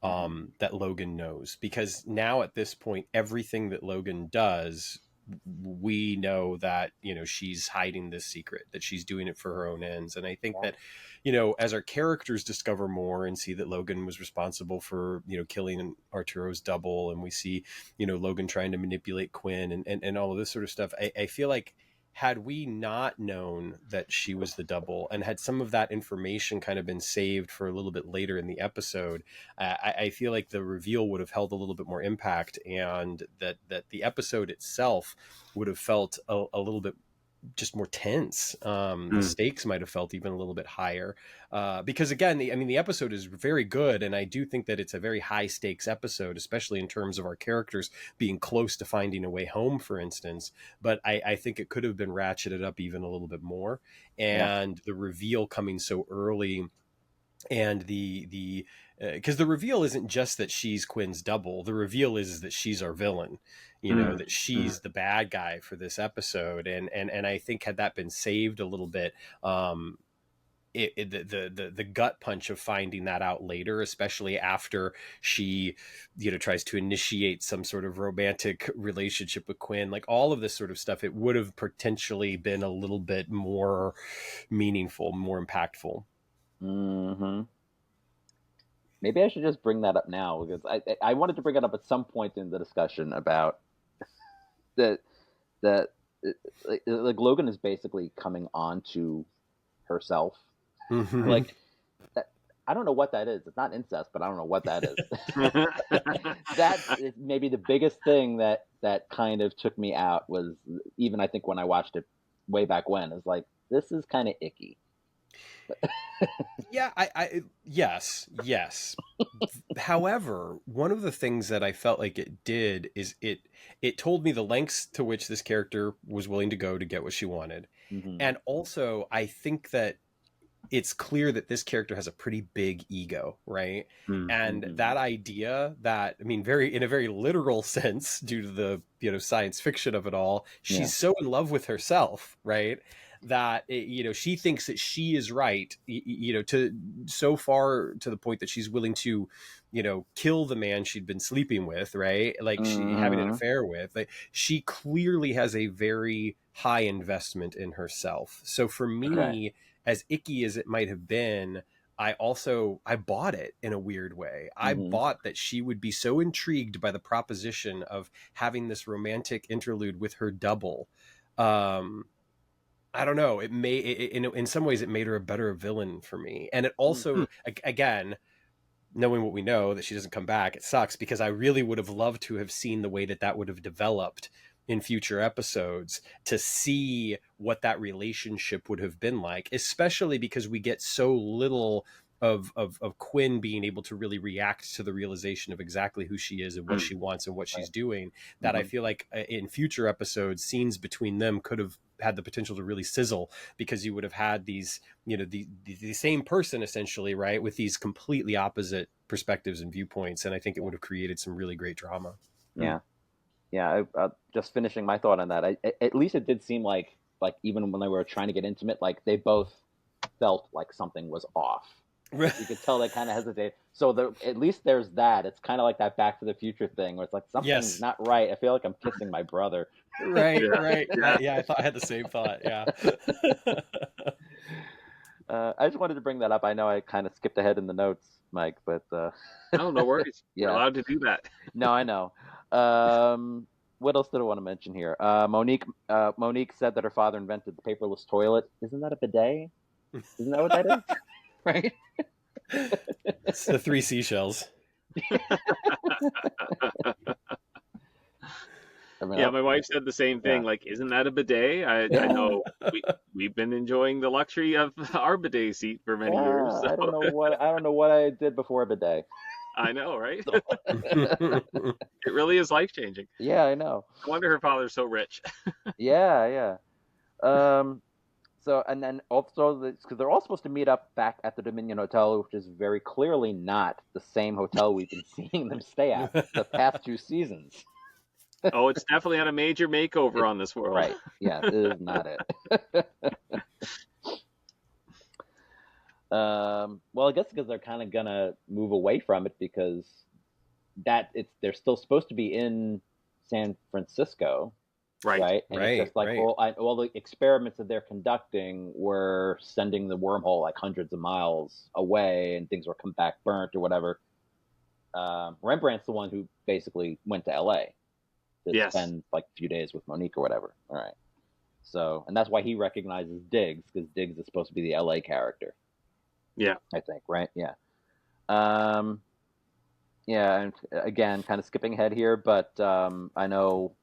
That Logan knows, because now at this point, everything that Logan does, we know that, she's hiding this secret, that she's doing it for her own ends. And I think that, as our characters discover more and see that Logan was responsible for, killing Arturo's double, and we see, Logan trying to manipulate Quinn and all of this sort of stuff, I feel like, had we not known that she was the double, and had some of that information kind of been saved for a little bit later in the episode, I feel like the reveal would have held a little bit more impact, and that the episode itself would have felt a little bit just more tense. The stakes might have felt even a little bit higher, because again, the episode is very good, and I do think that it's a very high stakes episode, especially in terms of our characters being close to finding a way home, for instance. But I think it could have been ratcheted up even a little bit more, and the reveal coming so early, and the because the reveal isn't just that she's Quinn's double. The reveal is that she's our villain, that she's the bad guy for this episode. And I think had that been saved a little bit, the gut punch of finding that out later, especially after she, tries to initiate some sort of romantic relationship with Quinn, like all of this sort of stuff, it would have potentially been a little bit more meaningful, more impactful.
Mm-hmm. Maybe I should just bring that up now, because I wanted to bring it up at some point in the discussion about that like Logan is basically coming on to herself.
Mm-hmm.
Like, I don't know what that is. It's not incest, but I don't know what that is. That is maybe the biggest thing that kind of took me out, was even I think when I watched it way back when, is like, this is kind of icky.
Yeah, yes. However, one of the things that I felt like it did is it told me the lengths to which this character was willing to go to get what she wanted.
Mm-hmm.
And also, I think that it's clear that this character has a pretty big ego, right?
Mm-hmm.
And that idea that, I mean, in a very literal sense, due to the, science fiction of it all, she's so in love with herself, right? That, she thinks that she is right, to so far to the point that she's willing to, kill the man she'd been sleeping with, right? Like she having an affair with. Like, she clearly has a very high investment in herself. So for me, as icky as it might have been, I bought it in a weird way. I bought that she would be so intrigued by the proposition of having this romantic interlude with her double. I don't know. It may, in some ways, it made her a better villain for me. And it also, again, knowing what we know, that she doesn't come back, it sucks, because I really would have loved to have seen the way that would have developed in future episodes, to see what that relationship would have been like, especially because we get so little of Quinn being able to really react to the realization of exactly who she is and what she wants and what she's doing, that I feel like in future episodes, scenes between them could have had the potential to really sizzle, because you would have had these, the same person essentially, right, with these completely opposite perspectives and viewpoints. And I think it would have created some really great drama.
Yeah, just finishing my thought on that. At least it did seem like even when they were trying to get intimate, like they both felt like something was off. You could tell they kind of hesitated. So at least there's that. It's kind of like that Back to the Future thing, where it's like, something's not right. I feel like I'm kissing my brother.
Right. I thought I had the same thought. Yeah.
I just wanted to bring that up. I know I kind of skipped ahead in the notes, Mike, but
no worries. You're allowed to do that.
No, I know. What else did I want to mention here? Monique said that her father invented the paperless toilet. Isn't that a bidet? Isn't that what that is? Right?
It's the 3 seashells.
Yeah, my wife said the same thing. Like, isn't that a bidet? I know we've been enjoying the luxury of our bidet seat for many years. So.
I don't know what I did before a bidet.
I know, right? It really is life changing.
Yeah, I know.
I wonder her father's so rich.
Yeah. So, and then also, because they're all supposed to meet up back at the Dominion Hotel, which is very clearly not the same hotel we've been seeing them stay at the past 2 seasons.
Oh, it's definitely had a major makeover on this world.
Right. Yeah, it is not it. Well, I guess because they're kind of gonna move away from it, because they're still supposed to be in San Francisco, right? And it's just like all the experiments that they're conducting were sending the wormhole like hundreds of miles away, and things were come back burnt or whatever. Rembrandt's the one who basically went to L.A. to spend like a few days with Monique or whatever. All right. So, and that's why he recognizes Diggs, because Diggs is supposed to be the L.A. character.
Yeah,
I think, right? Yeah. And again, kind of skipping ahead here, but I know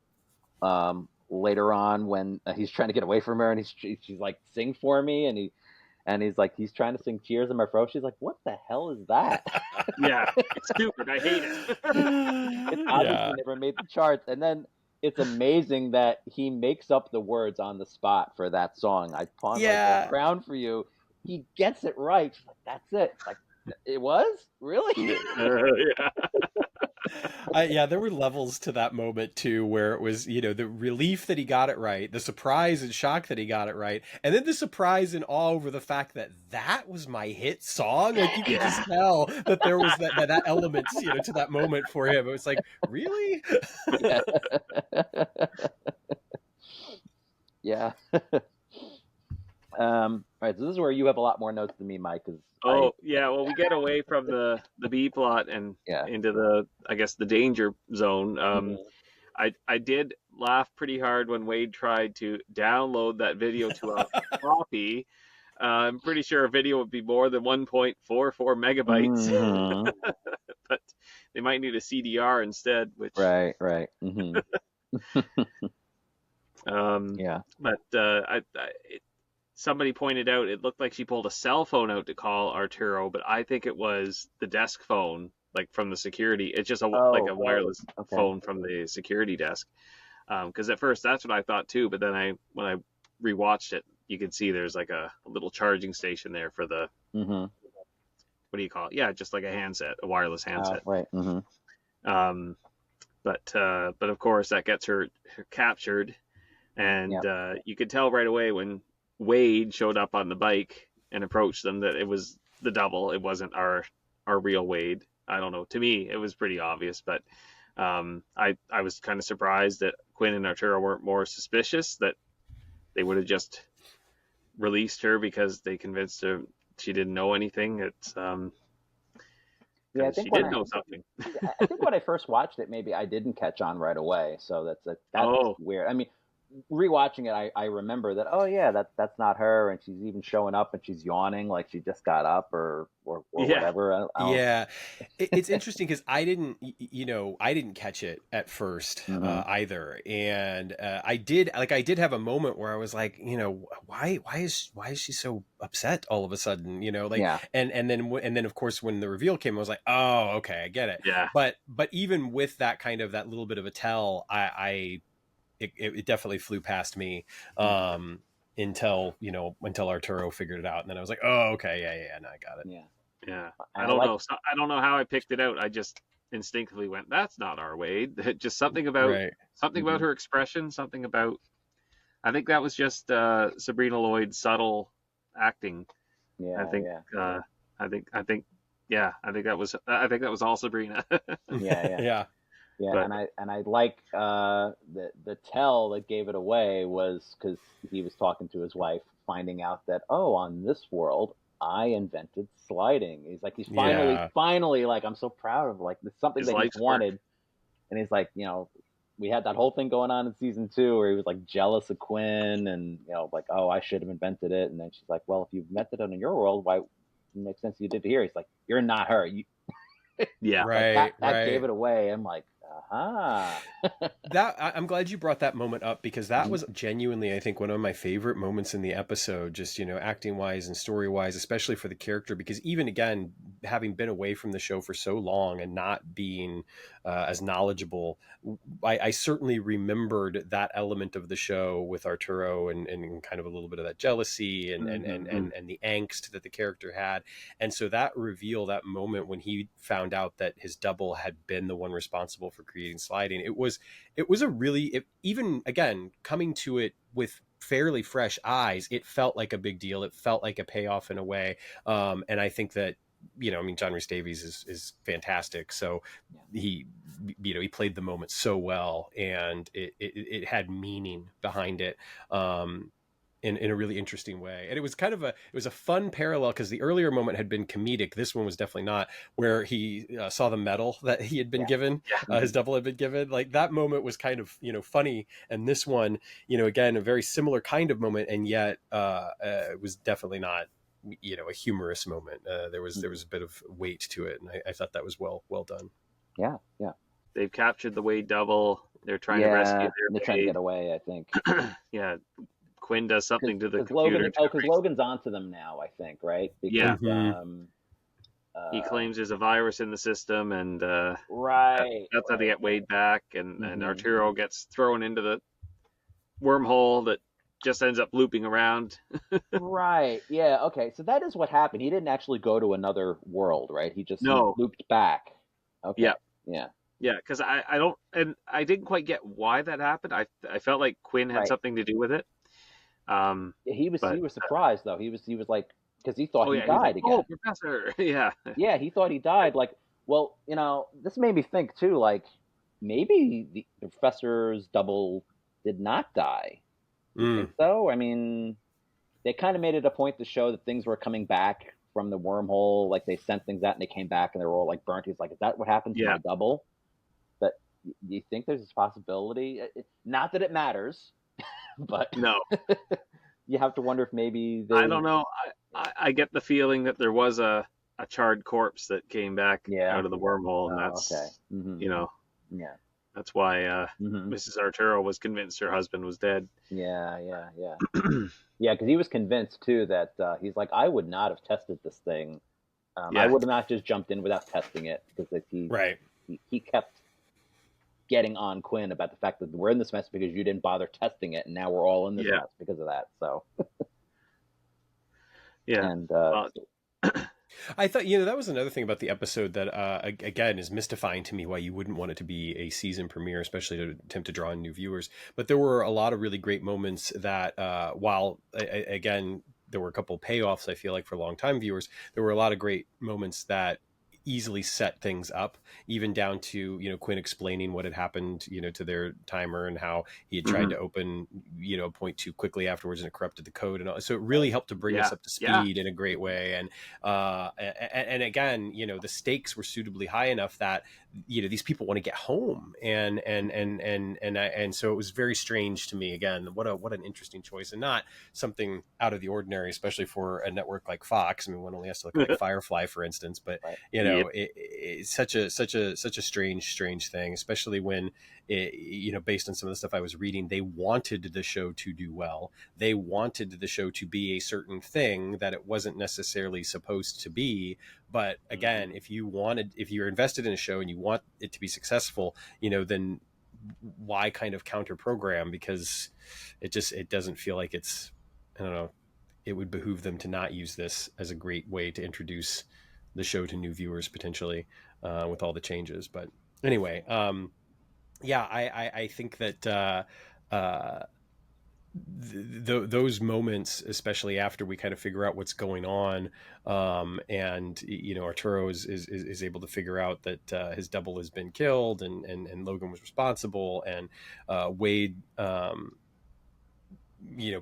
later on when he's trying to get away from her, and she's like, "Sing for me," and he's like, he's trying to sing "Tears in My Fro." She's like, "What the hell is that?"
Yeah, it's stupid. I hate it.
It obviously never made the charts, and then it's amazing that he makes up the words on the spot for that song. I pawned my crown for you. He gets it right. She's like, "That's it." It's like, it was? Really?
Yeah, there were levels to that moment too, where it was, you know, the relief that he got it right, the surprise and shock that he got it right, and then the surprise and awe over the fact that that was my hit song. Like you could just tell that there was that element, you know, to that moment for him. It was like, really?
Yeah. All right, so this is where you have a lot more notes than me, Mike.
Well, we get away from the B plot and into the, I guess, the danger zone. I did laugh pretty hard when Wade tried to download that video to a copy. I'm pretty sure a video would be more than 1.44 megabytes, but they might need a CDR instead. Which
right.
But somebody pointed out it looked like she pulled a cell phone out to call Arturo, but I think it was the desk phone, like from the security. It's just like a wireless phone from the security desk. Because at first that's what I thought too, but then when I rewatched it, you could see there's like a little charging station there for the what do you call it? Yeah, just like a handset, a wireless handset.
Right.
But of course that gets her captured, and you could tell right away when Wade showed up on the bike and approached them that it was the double. It wasn't our real Wade. I don't know. To me, it was pretty obvious, but I was kind of surprised that Quinn and Arturo weren't more suspicious, that they would have just released her because they convinced her she didn't know anything. It's I think she did know something.
I think when I first watched it, maybe I didn't catch on right away. So that's weird. I mean, rewatching it, I remember that. Oh yeah, that's not her, and she's even showing up and she's yawning like she just got up or whatever.
It's interesting because I didn't catch it at first either, and I did have a moment where I was like, why is she so upset all of a sudden, and then of course when the reveal came, I was like, oh okay, I get it. But even with that kind of that little bit of a tell, it definitely flew past me until Arturo figured it out, and then I was like, oh okay, yeah, no, I got it.
Yeah. I don't know. I don't know how I picked it out. I just instinctively went, "That's not our Wade." Just something about about her expression. Something about. I think that was just Sabrina Lloyd's subtle acting. I think that was all Sabrina.
Yeah, and I like the tell that gave it away was because he was talking to his wife, finding out that on this world I invented sliding. He's finally like, I'm so proud of like this, something that he's wanted, and he's like, we had that whole thing going on in season 2 where he was like jealous of Quinn and like, oh, I should have invented it, and then she's like, well, if you invented it in your world, why? It makes sense you did it here. He's like, you're not her. That gave it away. I'm like,
that I'm glad you brought that moment up, because that was genuinely, I think, one of my favorite moments in the episode, just acting wise and story wise, especially for the character, because even again, having been away from the show for so long and not being as knowledgeable, I certainly remembered that element of the show with Arturo and kind of a little bit of that jealousy and the angst that the character had. And so that reveal, that moment when he found out that his double had been the one responsible for creating sliding, it was a really, even again, coming to it with fairly fresh eyes, it felt like a big deal. It felt like a payoff in a way. And I think that, John Rhys Davies is fantastic. So he played the moment so well, and it had meaning behind it. In a really interesting way. And it was kind of a fun parallel, because the earlier moment had been comedic. This one was definitely not, where he saw the medal that he had been given, his double had been given. Like that moment was kind of, funny. And this one, again, a very similar kind of moment. And yet it was definitely not, a humorous moment. There was a bit of weight to it. And I thought that was well done.
Yeah.
They've captured the Wade double. They're trying to rescue
they're trying to get away, I think.
Quinn does something to the computer.
Because Logan's onto them now, I think, right? Because,
he claims there's a virus in the system, and that's how they get Wade back, and Arturo gets thrown into the wormhole that just ends up looping around.
Right. Yeah. Okay. So that is what happened. He didn't actually go to another world, right? He just looped back. Okay.
Yeah. Yeah, because I don't, and I didn't quite get why that happened. I felt like Quinn had
Right.
something to do with it.
He was
But
surprised though. He was like, because he thought
oh
he
yeah, he's like,
died
oh,
again.
Professor, yeah,
Yeah, he thought he died. Like, well, this made me think too. Like, maybe the professor's double did not die. You think so? I mean, they kind of made it a point to show that things were coming back from the wormhole. Like they sent things out and they came back and they were all like burnt. He's like, is that what happened to
yeah.
my double? But you think there's this possibility? Not that it matters, but
No,
you have to wonder if maybe they...
I don't know. I get the feeling that there was a charred corpse that came back out of the wormhole, and that's
okay. Mm-hmm.
Yeah, that's why Mrs. Arturo was convinced her husband was dead.
Yeah. Yeah, because he was convinced too that he's like, I would not have tested this thing. I would have not just jumped in without testing it, because he kept getting on Quinn about the fact that we're in this mess because you didn't bother testing it, and now we're all in this mess because of that. So
yeah,
and
I thought, that was another thing about the episode that, again, is mystifying to me, why you wouldn't want it to be a season premiere, especially to attempt to draw in new viewers. But there were a lot of really great moments that, while, again, there were a couple of payoffs, I feel like, for longtime viewers, there were a lot of great moments that easily set things up, even down to Quinn explaining what had happened to their timer and how he had tried to open a point too quickly afterwards and it corrupted the code and all. So it really helped to bring us up to speed in a great way. And again, the stakes were suitably high enough that these people want to get home, and so it was very strange to me. Again, what an interesting choice, and not something out of the ordinary, especially for a network like Fox. I mean, one only has to look at Firefly, for instance, but it's such a strange thing, especially when based on some of the stuff I was reading, they wanted the show to do well. They wanted the show to be a certain thing that it wasn't necessarily supposed to be. But again, if you're invested in a show and you want it to be successful, then why kind of counter program? Because it doesn't feel like it's, I don't know, it would behoove them to not use this as a great way to introduce the show to new viewers potentially, with all the changes. But anyway, I think that those moments, especially after we kind of figure out what's going on, and Arturo is able to figure out that his double has been killed, and Logan was responsible, and Wade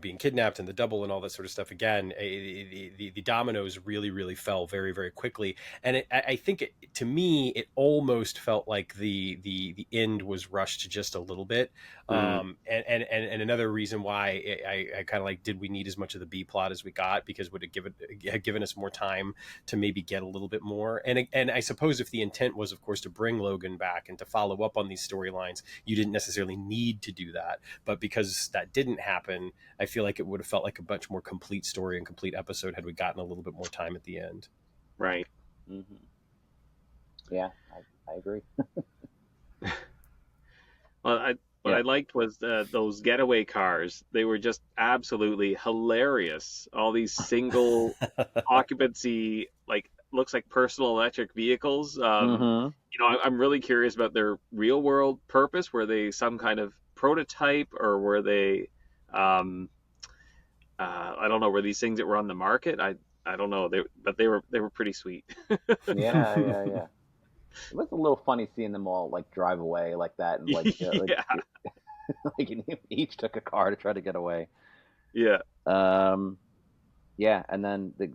being kidnapped and the double and all that sort of stuff. Again, the dominoes really fell very, very quickly. And I think to me, it almost felt like the end was rushed just a little bit. And another reason why I kind of like, did we need as much of the B plot as we got? Because would it have given us more time to maybe get a little bit more? And I suppose if the intent was, of course, to bring Logan back and to follow up on these storylines, you didn't necessarily need to do that. But because that didn't happen, I feel like it would have felt like a much more complete story and complete episode had we gotten a little bit more time at the end.
Right.
Mm-hmm. Yeah, I agree.
Well, what I liked was those getaway cars. They were just absolutely hilarious. All these single occupancy, like, looks like personal electric vehicles. I'm really curious about their real world purpose. Were they some kind of prototype, or were they I don't know, were these things that were on the market? I don't know. They were pretty sweet.
Yeah. It was a little funny seeing them all like drive away like that, and like like each took a car to try to get away.
Yeah.
Yeah, and then the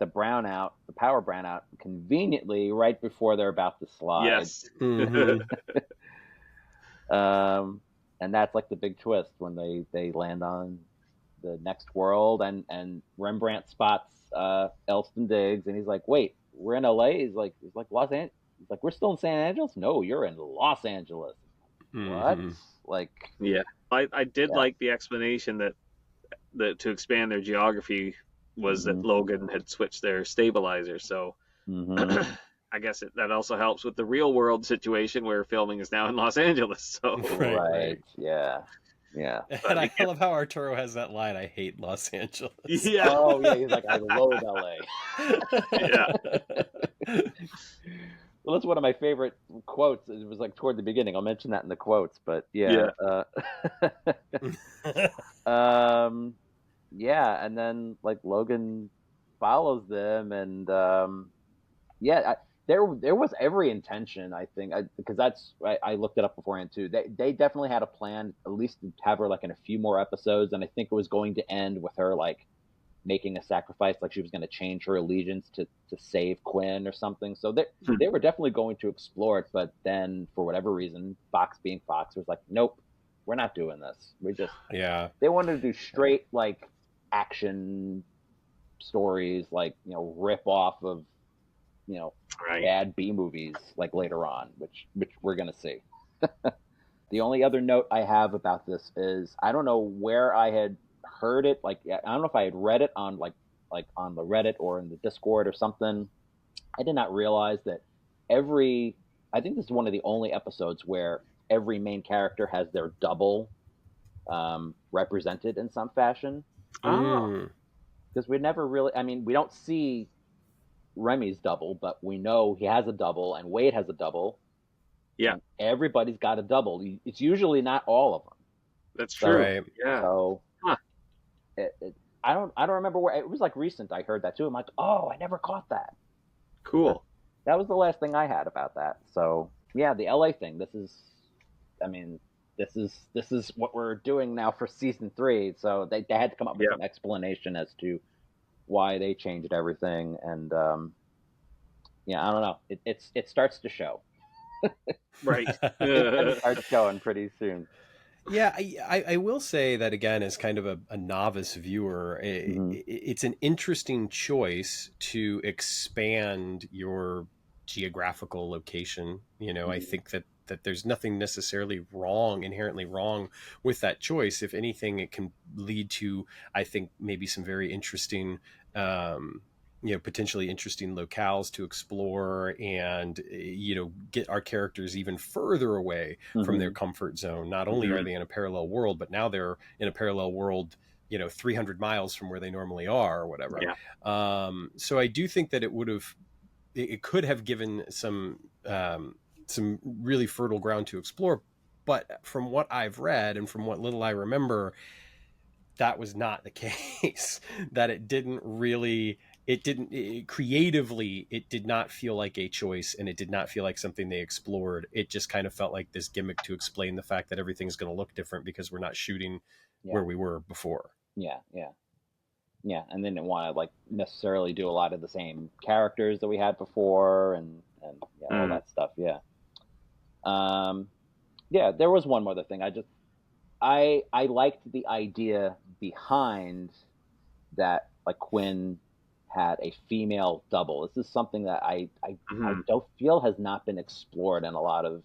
brownout, the power brownout, conveniently right before they're about to slide.
Yes.
And that's like the big twist when they land on the next world, and Rembrandt spots Elston Diggs, and he's like, "Wait, we're in LA?" He's like Los Angeles. He's like, "We're still in San Angeles?" "No, you're in Los Angeles." What? Like,
yeah, I did like the explanation that to expand their geography was that Logan had switched their stabilizer. So I guess that also helps with the real world situation where filming is now in Los Angeles. So
right. Yeah.
And I love how Arturo has that line, "I hate Los Angeles."
Yeah.
Oh yeah, he's like, "I loathe LA."
Yeah.
Well, that's one of my favorite quotes. It was like toward the beginning. I'll mention that in the quotes, but yeah. Yeah, and then like Logan follows them, and there was every intention, I think, because I looked it up beforehand too. They definitely had a plan, at least to have her like in a few more episodes, and I think it was going to end with her like making a sacrifice, like she was going to change her allegiance to save Quinn or something. So they were definitely going to explore it, but then for whatever reason, Fox being Fox was like, nope, we're not doing this. We just they wanted to do straight like action stories, like rip off of bad B movies like later on, which we're gonna see. The only other note I have about this is I don't know where I had heard it. Like I don't know if I had read it on like on the Reddit or in the Discord or something. I did not realize that I think this is one of the only episodes where every main character has their double represented in some fashion. Because we never really, I mean, we don't see Remy's double, but we know he has a double and Wade has a double.
Yeah.
Everybody's got a double. It's usually not all of them.
That's true.
Right.
Yeah.
So I don't remember where it was. Like recent, I heard that too. I'm like, oh, I never caught that.
Cool.
That was the last thing I had about that. So yeah, the LA thing. This is what we're doing now for season 3. So they had to come up with an explanation as to why they changed everything. And I don't know. It starts to show.
Right.
It starts showing pretty soon.
Yeah, I will say that again, as kind of a novice viewer, it's an interesting choice to expand your geographical location. I think that there's nothing necessarily inherently wrong with that choice. If anything, it can lead to, I think, maybe some very interesting potentially interesting locales to explore and, get our characters even further away from their comfort zone. Not only are they in a parallel world, but now they're in a parallel world, 300 miles from where they normally are or whatever. Yeah. So I do think that it could have given some really fertile ground to explore. But from what I've read and from what little I remember, that was not the case. That creatively, it did not feel like a choice, and it did not feel like something they explored. It just kind of felt like this gimmick to explain the fact that everything's going to look different because we're not shooting where we were before. Yeah.
And they didn't want to like necessarily do a lot of the same characters that we had before, and all that stuff. There was one other thing. I liked the idea behind that, like Quinn had a female double. This is something that I don't feel has not been explored in a lot of.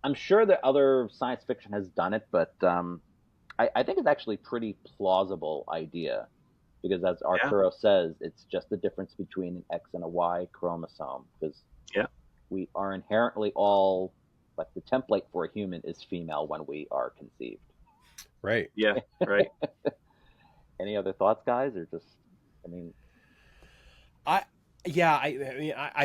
I'm sure that other science fiction has done it, but I think it's actually a pretty plausible idea, because as Arturo says, it's just the difference between an X and a Y chromosome, because we are inherently all, like, the template for a human is female when we are conceived.
Right.
Yeah. Right.
Any other thoughts, guys, or just,
I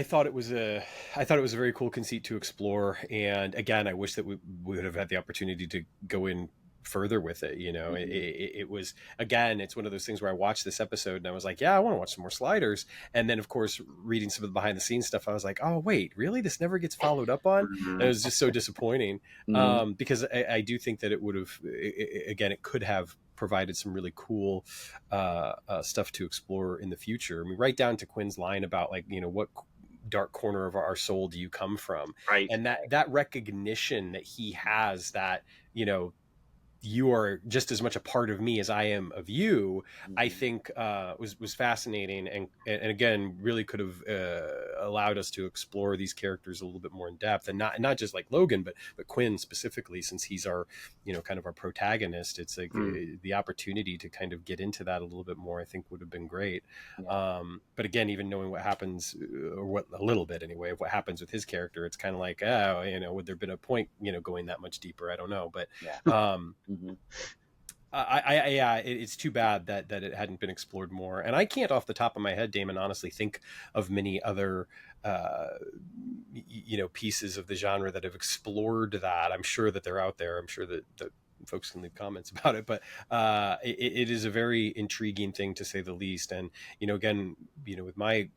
thought it was a very cool conceit to explore, and again, I wish that we would have had the opportunity to go in further with it. It was, again, it's one of those things where I watched this episode and I was like, I want to watch some more Sliders, and then of course reading some of the behind the scenes stuff, I was like, oh wait, really, this never gets followed up on. And it was just so disappointing, because I do think that it would have, again, it could have provided some really cool stuff to explore in the future. I mean, right down to Quinn's line about, like, what dark corner of our soul do you come from,
right? And
that recognition that he has, that you are just as much a part of me as I am of you, I think was fascinating, and again, really could have allowed us to explore these characters a little bit more in depth, and not just like Logan, but Quinn specifically, since he's our, kind of our protagonist. It's like the opportunity to kind of get into that a little bit more, I think, would have been great. But again, even knowing what happens, or what a little bit anyway of what happens with his character, it's kind of like, would there have been a point, going that much deeper? I don't know, but It's too bad that it hadn't been explored more. And I can't, off the top of my head, Damon, honestly think of many other, pieces of the genre that have explored that. I'm sure that they're out there. I'm sure that folks can leave comments about it, but it is a very intriguing thing, to say the least. And again, with my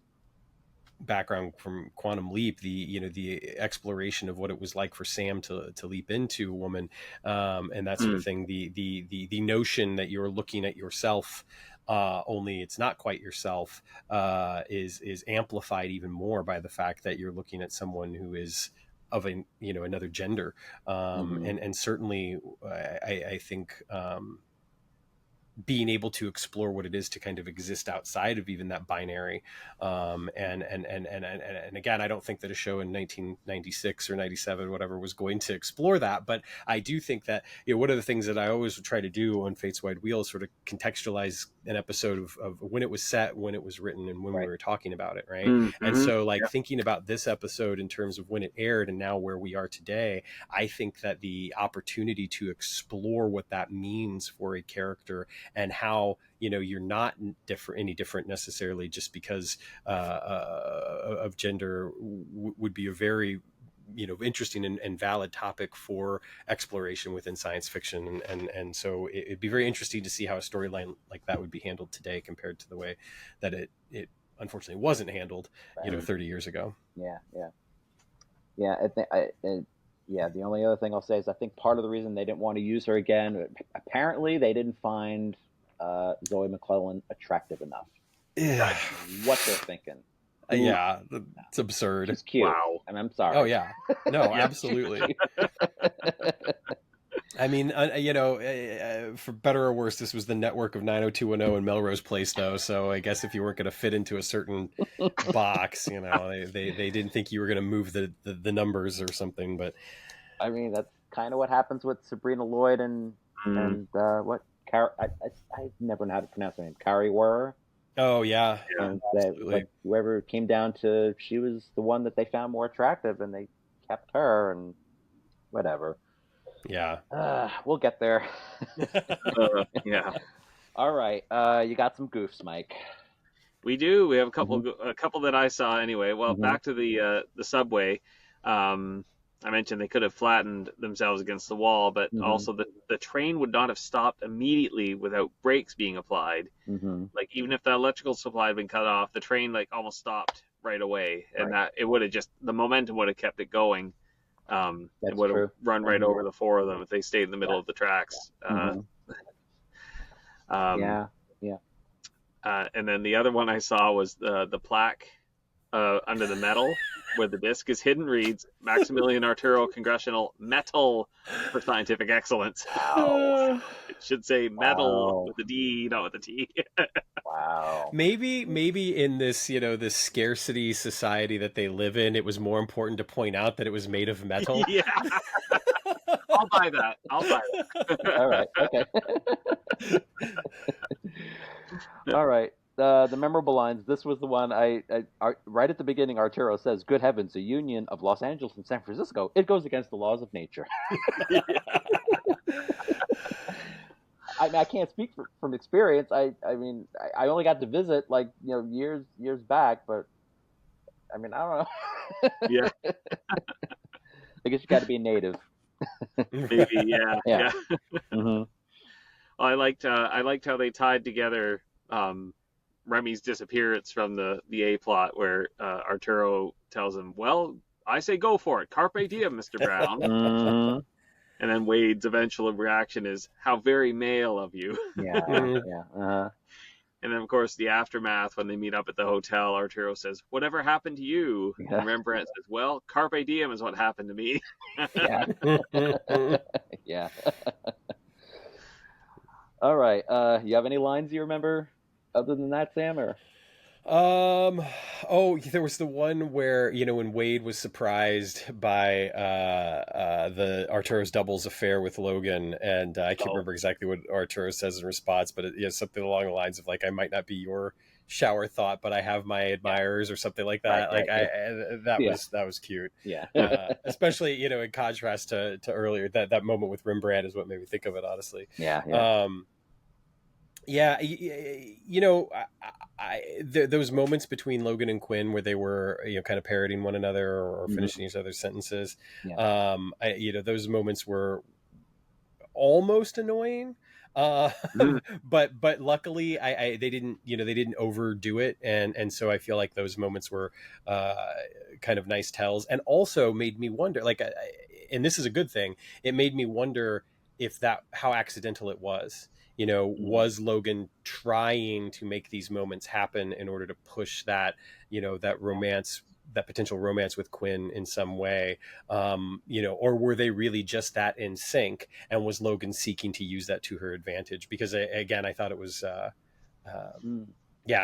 background from Quantum Leap, the exploration of what it was like for Sam to leap into a woman, and that sort of thing, the notion that you're looking at yourself, only it's not quite yourself, is amplified even more by the fact that you're looking at someone who is of another gender, and certainly I think being able to explore what it is to kind of exist outside of even that binary. And again, I don't think that a show in 1996 or 97, whatever, was going to explore that. But I do think that, one of the things that I always would try to do on Fate's Wide Wheel is sort of contextualize an episode of when it was set, when it was written, and when we were talking about it. Right. And so thinking about this episode in terms of when it aired and now where we are today, I think that the opportunity to explore what that means for a character, and how you're not any different necessarily just because of gender, would be a very interesting and valid topic for exploration within science fiction. And so it'd be very interesting to see how a storyline like that would be handled today compared to the way that it unfortunately wasn't handled 30 years ago.
The only other thing I'll say is I think part of the reason they didn't want to use her again, apparently they didn't find Zoe McLellan attractive enough.
Yeah.
What they're thinking.
Yeah, it's absurd.
She's cute.
Wow.
And I'm sorry.
Oh, yeah. No, absolutely. I mean, for better or worse, this was the network of 90210 and Melrose Place, though. So I guess if you weren't going to fit into a certain box, they didn't think you were going to move the numbers or something. But
I mean, that's kind of what happens with Sabrina Lloyd and what? I never know how to pronounce her name. Carrie Wurr.
Oh yeah,
and whoever came down to, she was the one that they found more attractive, and they kept her, and whatever.
Yeah.
We'll get there.
Yeah.
All right. You got some goofs, Mike.
We do. We have a couple that I saw anyway. Well, back to the subway. I mentioned they could have flattened themselves against the wall, but also the train would not have stopped immediately without brakes being applied. Like, even if the electrical supply had been cut off, the train almost stopped right away, and that it would have the momentum would have kept it going. It would have run right over the four of them if they stayed in the middle of the tracks. And then the other one I saw was the plaque under the metal where the disc is hidden reads Maximilian Arturo Congressional Medal for Scientific Excellence. Wow. It should say medal with a D, not with a T.
Wow.
Maybe in this, this scarcity society that they live in, it was more important to point out that it was made of metal.
Yeah. I'll buy that.
All right. Okay. All right. The memorable lines. This was the one I right at the beginning. Arturo says, "Good heavens, a union of Los Angeles and San Francisco. It goes against the laws of nature." I mean, I can't speak from experience. I mean, I only got to visit years back, but I mean, I don't know.
Yeah.
I guess you got to be a native.
Maybe, yeah.
Well,
I liked how they tied together Remy's disappearance from the A plot, where Arturo tells him, "Well, I say go for it. Carpe diem, Mr. Brown." And then Wade's eventual reaction is, "How very male of you."
Yeah.
And then, of course, the aftermath when they meet up at the hotel, Arturo says, "Whatever happened to you?" Yeah. And Rembrandt says, "Well, carpe diem is what happened to me."
Yeah. All right. You have any lines you remember other than that, Sam? Or
Oh, there was the one where, when Wade was surprised by the Arturo's double's affair with Logan, and I can't remember exactly what Arturo says in response, but something along the lines of like, "I might not be your shower thought, but I have my admirers," or something like that. That was cute.
Yeah.
Especially in contrast to earlier, that moment with Rembrandt is what made me think of it, honestly.
Yeah.
Yeah, those moments between Logan and Quinn where they were, kind of parroting one another or finishing each other's sentences.
Yeah.
Those moments were almost annoying. But luckily they didn't overdo it. And so I feel like those moments were, kind of nice tells, and also made me wonder, like, and this is a good thing. It made me wonder how accidental it was. Was Logan trying to make these moments happen in order to push that, that romance, that potential romance with Quinn in some way, or were they really just that in sync, and was Logan seeking to use that to her advantage? Because again, I thought it was, I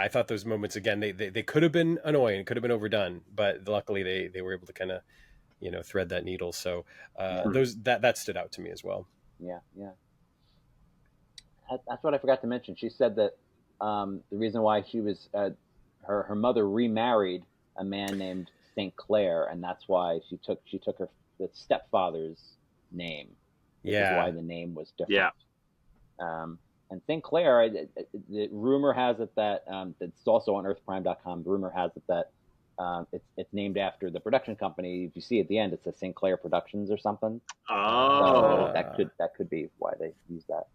thought those moments, again, they could have been annoying, could have been overdone, but luckily they were able to kind of, thread that needle. So that stood out to me as well.
Yeah. That's what I forgot to mention. She said that the reason why she was her mother remarried a man named St. Clair, and that's why she took her stepfather's name. Which is why the name was different. Yeah. And St. Clair, the rumor has it that it's also on EarthPrime.com. The rumor has it that it's named after the production company. If you see at the end, it says St. Clair Productions or something.
Oh,
so that could be why they use that.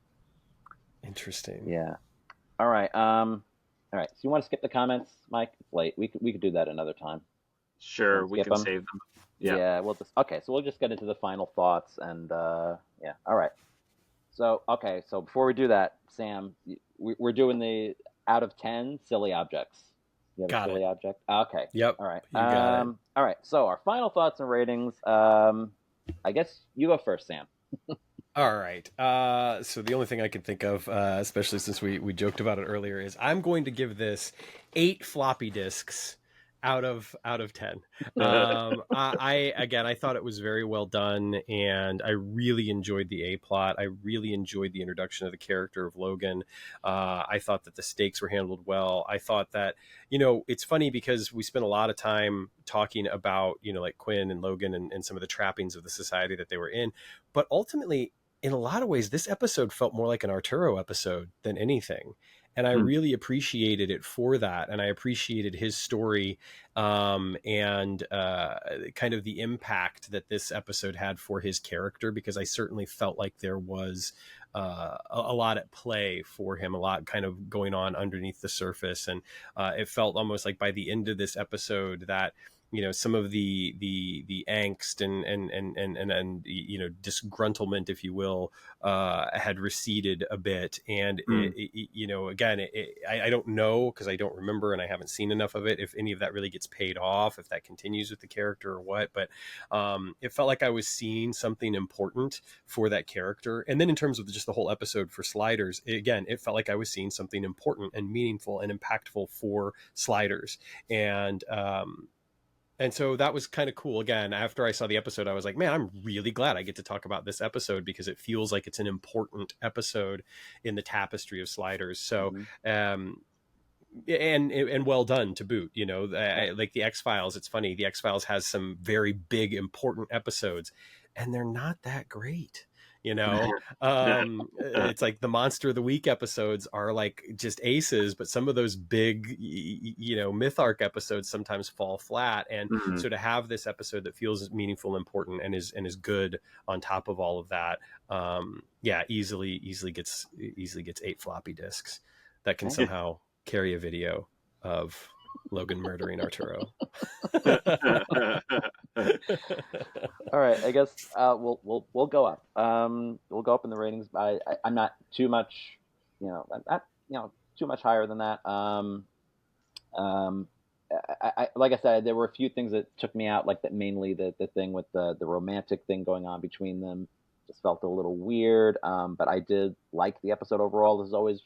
Interesting.
Yeah. All right. All right. So you want to skip the comments, Mike? It's late. We could do that another time.
Sure, we can save them.
Yeah. So we'll just get into the final thoughts and yeah. All right. So So before we do that, Sam, we're doing the out of 10 silly objects. You have
got
a silly
it.
object? Okay.
Yep.
All right.
You got it.
All right. So our final thoughts and ratings. I guess you go first, Sam.
All right. So the only thing I can think of, especially since we joked about it earlier, is I'm going to give this 8 floppy disks out of 10. I thought it was very well done, and I really enjoyed the A plot. I really enjoyed the introduction of the character of Logan. I thought that the stakes were handled well. I thought that, it's funny because we spent a lot of time talking about, like Quinn and Logan and some of the trappings of the society that they were in, but ultimately, in a lot of ways, this episode felt more like an Arturo episode than anything. And I really appreciated it for that. And I appreciated his story and kind of the impact that this episode had for his character, because I certainly felt like there was a lot at play for him, a lot kind of going on underneath the surface. And it felt almost like by the end of this episode that, some of the angst and disgruntlement, if you will, had receded a bit. And I don't know, because I don't remember and I haven't seen enough of it, if any of that really gets paid off, if that continues with the character or what. But it felt like I was seeing something important for that character. And then in terms of just the whole episode for Sliders, again, it felt like I was seeing something important and meaningful and impactful for Sliders. And so that was kind of cool. Again, after I saw the episode, I was like, man, I'm really glad I get to talk about this episode, because it feels like it's an important episode in the tapestry of Sliders. So, and well done to boot, like the X-Files. It's funny. The X-Files has some very big, important episodes, and they're not that great. It's like the Monster of the Week episodes are like just aces, but some of those big, myth arc episodes sometimes fall flat. And so to have this episode that feels meaningful, important, and is good on top of all of that, easily gets 8 floppy disks that can somehow carry a video of Logan murdering Arturo.
All right, I guess we'll go up. We'll go up in the ratings. I'm not too much, too much higher than that. I like I said, there were a few things that took me out, like that, mainly the thing with the romantic thing going on between them. Just felt a little weird. But I did like the episode overall. This is always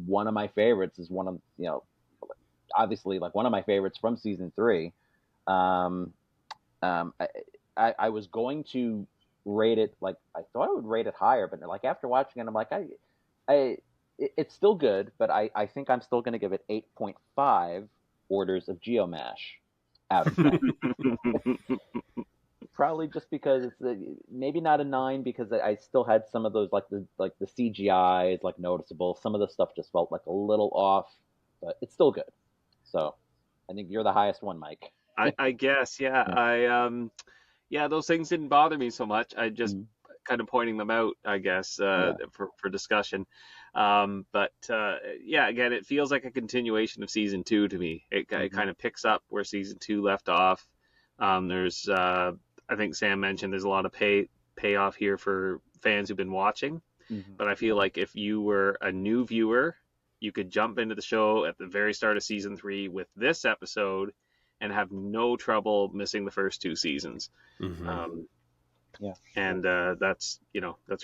one of my favorites. Is one of obviously like one of my favorites from season 3. I was going to rate it, like I thought I would rate it higher, but like after watching it, I'm like, it's still good, but I think I'm still going to give it 8.5 orders of Geomash out of 10. Probably just because it's maybe not a 9, because I still had some of those like the CGI is like noticeable. Some of the stuff just felt like a little off, but it's still good. So I think you're the highest one, Mike.
I guess, yeah. Yeah, those things didn't bother me so much. I just kind of pointing them out, I guess, for discussion. But yeah, again, it feels like a continuation of season 2 to me. It kind of picks up where season 2 left off. There's, I think Sam mentioned, there's a lot of payoff here for fans who've been watching. But I feel like if you were a new viewer, you could jump into the show at the very start of season 3 with this episode and have no trouble missing the first 2 seasons. And that's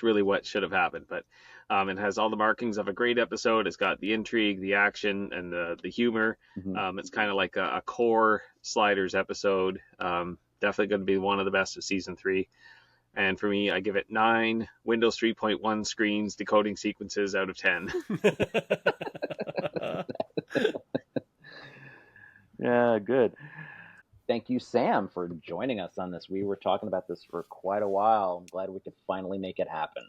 really what should have happened. But it has all the markings of a great episode. It's got the intrigue, the action, and the humor. It's kind of like a core Sliders episode. Definitely going to be one of the best of season 3. And for me, I give it 9 Windows 3.1 screens decoding sequences out of 10.
Yeah, good. Thank you, Sam, for joining us on this. We were talking about this for quite a while. I'm glad we could finally make it happen.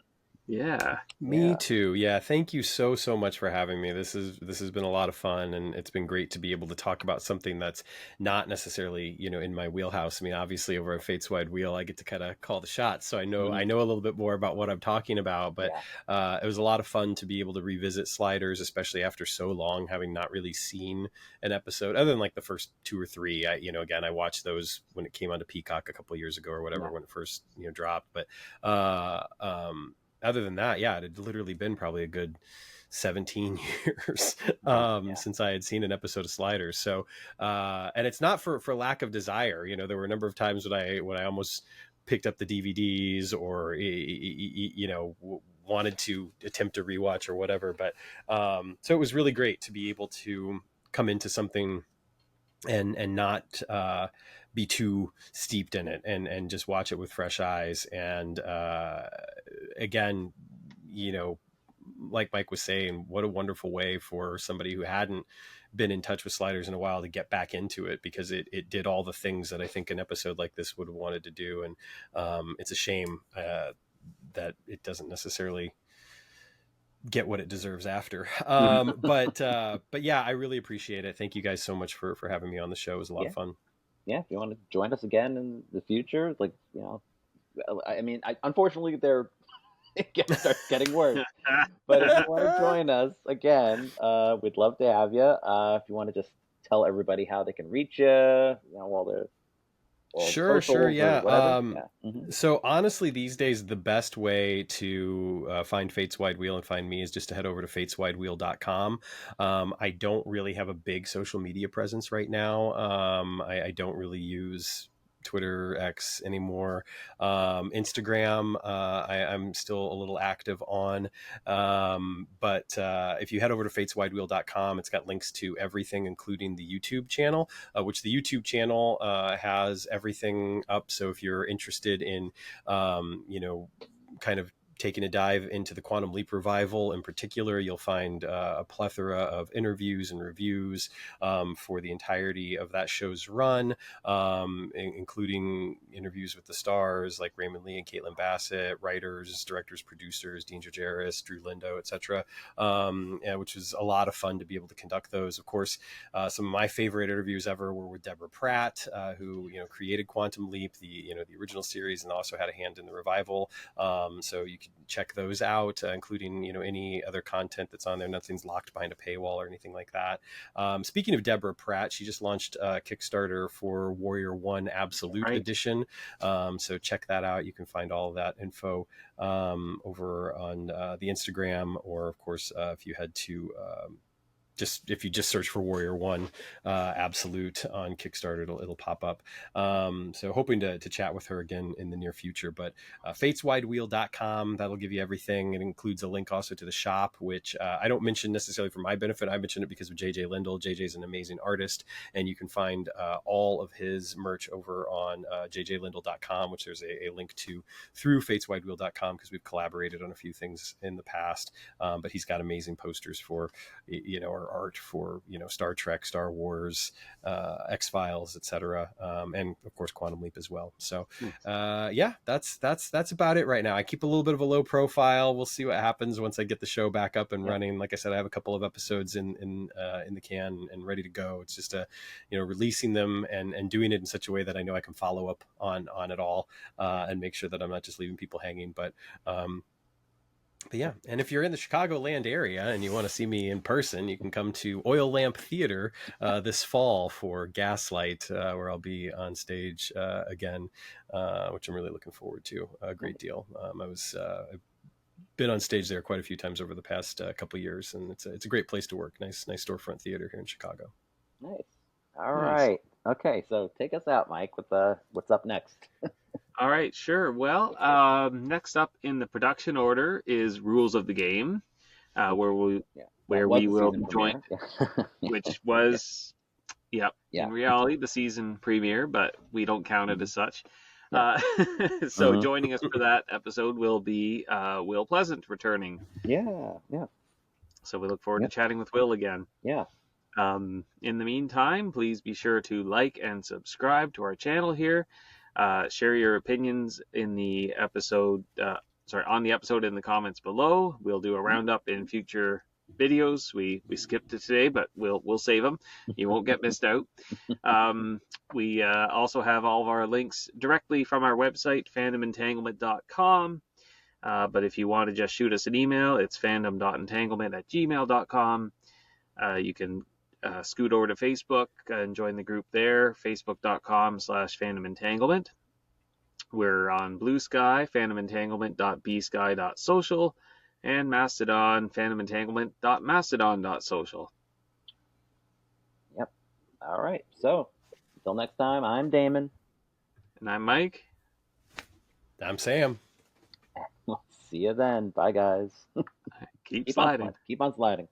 Yeah.
Me too. Yeah. Thank you so much for having me. This has been a lot of fun, and it's been great to be able to talk about something that's not necessarily, in my wheelhouse. I mean, obviously over at Fate's Wide Wheel, I get to kind of call the shots. So I know a little bit more about what I'm talking about, but it was a lot of fun to be able to revisit Sliders, especially after so long, having not really seen an episode other than like the first 2 or 3. Again, I watched those when it came onto Peacock a couple of years ago or whatever, when it first, dropped. But, other than that, it had literally been probably a good 17 years since I had seen an episode of Sliders. So, and it's not for lack of desire. There were a number of times when I almost picked up the DVDs or, wanted to attempt to rewatch or whatever. But so it was really great to be able to come into something and not be too steeped in it and just watch it with fresh eyes. And again, like Mike was saying, what a wonderful way for somebody who hadn't been in touch with Sliders in a while to get back into it, because it did all the things that I think an episode like this would have wanted to do. And it's a shame that it doesn't necessarily get what it deserves after. But yeah, I really appreciate it. Thank you guys so much for having me on the show. It was a lot of fun.
Yeah, if you want to join us again in the future, unfortunately it starts getting worse. But if you want to join us again, we'd love to have you. If you want to just tell everybody how they can reach you, while they're
Sure. Yeah. So honestly, these days, the best way to find Fate's Wide Wheel and find me is just to head over to fateswidewheel.com. I don't really have a big social media presence right now. I don't really use Twitter, X anymore. Instagram, I'm still a little active on. But if you head over to fateswidewheel.com, it's got links to everything, including the YouTube channel, which the YouTube channel has everything up. So if you're interested in, kind of taking a dive into the Quantum Leap revival in particular, you'll find a plethora of interviews and reviews for the entirety of that show's run, including interviews with the stars like Raymond Lee and Caitlin Bassett, writers, directors, producers, Dean Georgeris, Drew Lindo, etc., which was a lot of fun to be able to conduct those. Of course, some of my favorite interviews ever were with Deborah Pratt, who created Quantum Leap, the original series, and also had a hand in the revival. So you can check those out, including any other content that's on there. Nothing's locked behind a paywall or anything like that. Speaking of Deborah Pratt, she just launched a Kickstarter for Warrior 1 Absolute Edition. So check that out. You can find all of that info over on the Instagram, or of course if you head to just if you just search for Warrior One Absolute on Kickstarter, it'll pop up. So hoping to chat with her again in the near future. But fateswidewheel.com, that'll give you everything. It includes a link also to the shop, which I don't mention necessarily for my benefit. I mention it because of JJ Lindell. JJ's an amazing artist, and you can find all of his merch over on jjlindell.com, which there's a link to through fateswidewheel.com, because we've collaborated on a few things in the past. But he's got amazing posters for, or art for, Star Trek, Star Wars, X-Files, etc., and of course Quantum Leap as well. So that's about it right now. I keep a little bit of a low profile. We'll see what happens once I get the show back up and running. Like I said, I have a couple of episodes in the can and ready to go. It's just releasing them and doing it in such a way that I know I can follow up on it all, and make sure that I'm not just leaving people hanging. But yeah, and if you're in the Chicagoland area and you want to see me in person, you can come to Oil Lamp Theater this fall for Gaslight, where I'll be on stage again, which I'm really looking forward to a great deal. I've been on stage there quite a few times over the past couple of years, and it's a great place to work. Nice storefront theater here in Chicago.
Nice. All right. Okay, so take us out, Mike, with what's up next.
All right, sure. Well, next up in the production order is Rules of the Game, where we will join, which was, in reality the season premiere, but we don't count it as such. So joining us for that episode will be Will Pleasant returning.
Yeah.
So we look forward to chatting with Will again.
Yeah.
In the meantime, please be sure to like and subscribe to our channel here. Share your opinions in the episode, on the episode in the comments below. We'll do a roundup in future videos. We skipped it today, but we'll save them. You won't get missed out. We also have all of our links directly from our website, fandomentanglement.com. But if you want to just shoot us an email, it's fandom.entanglement@gmail.com. You can scoot over to Facebook and join the group there, facebook.com/fandomentanglement. We're on Blue Sky, fandomentanglement.bsky.social, and Mastodon, fandomentanglement.mastodon.social.
Yep. All right. So until next time, I'm Damon.
And I'm Mike.
I'm Sam.
We'll see you then. Bye, guys.
Keep sliding.
Keep on sliding.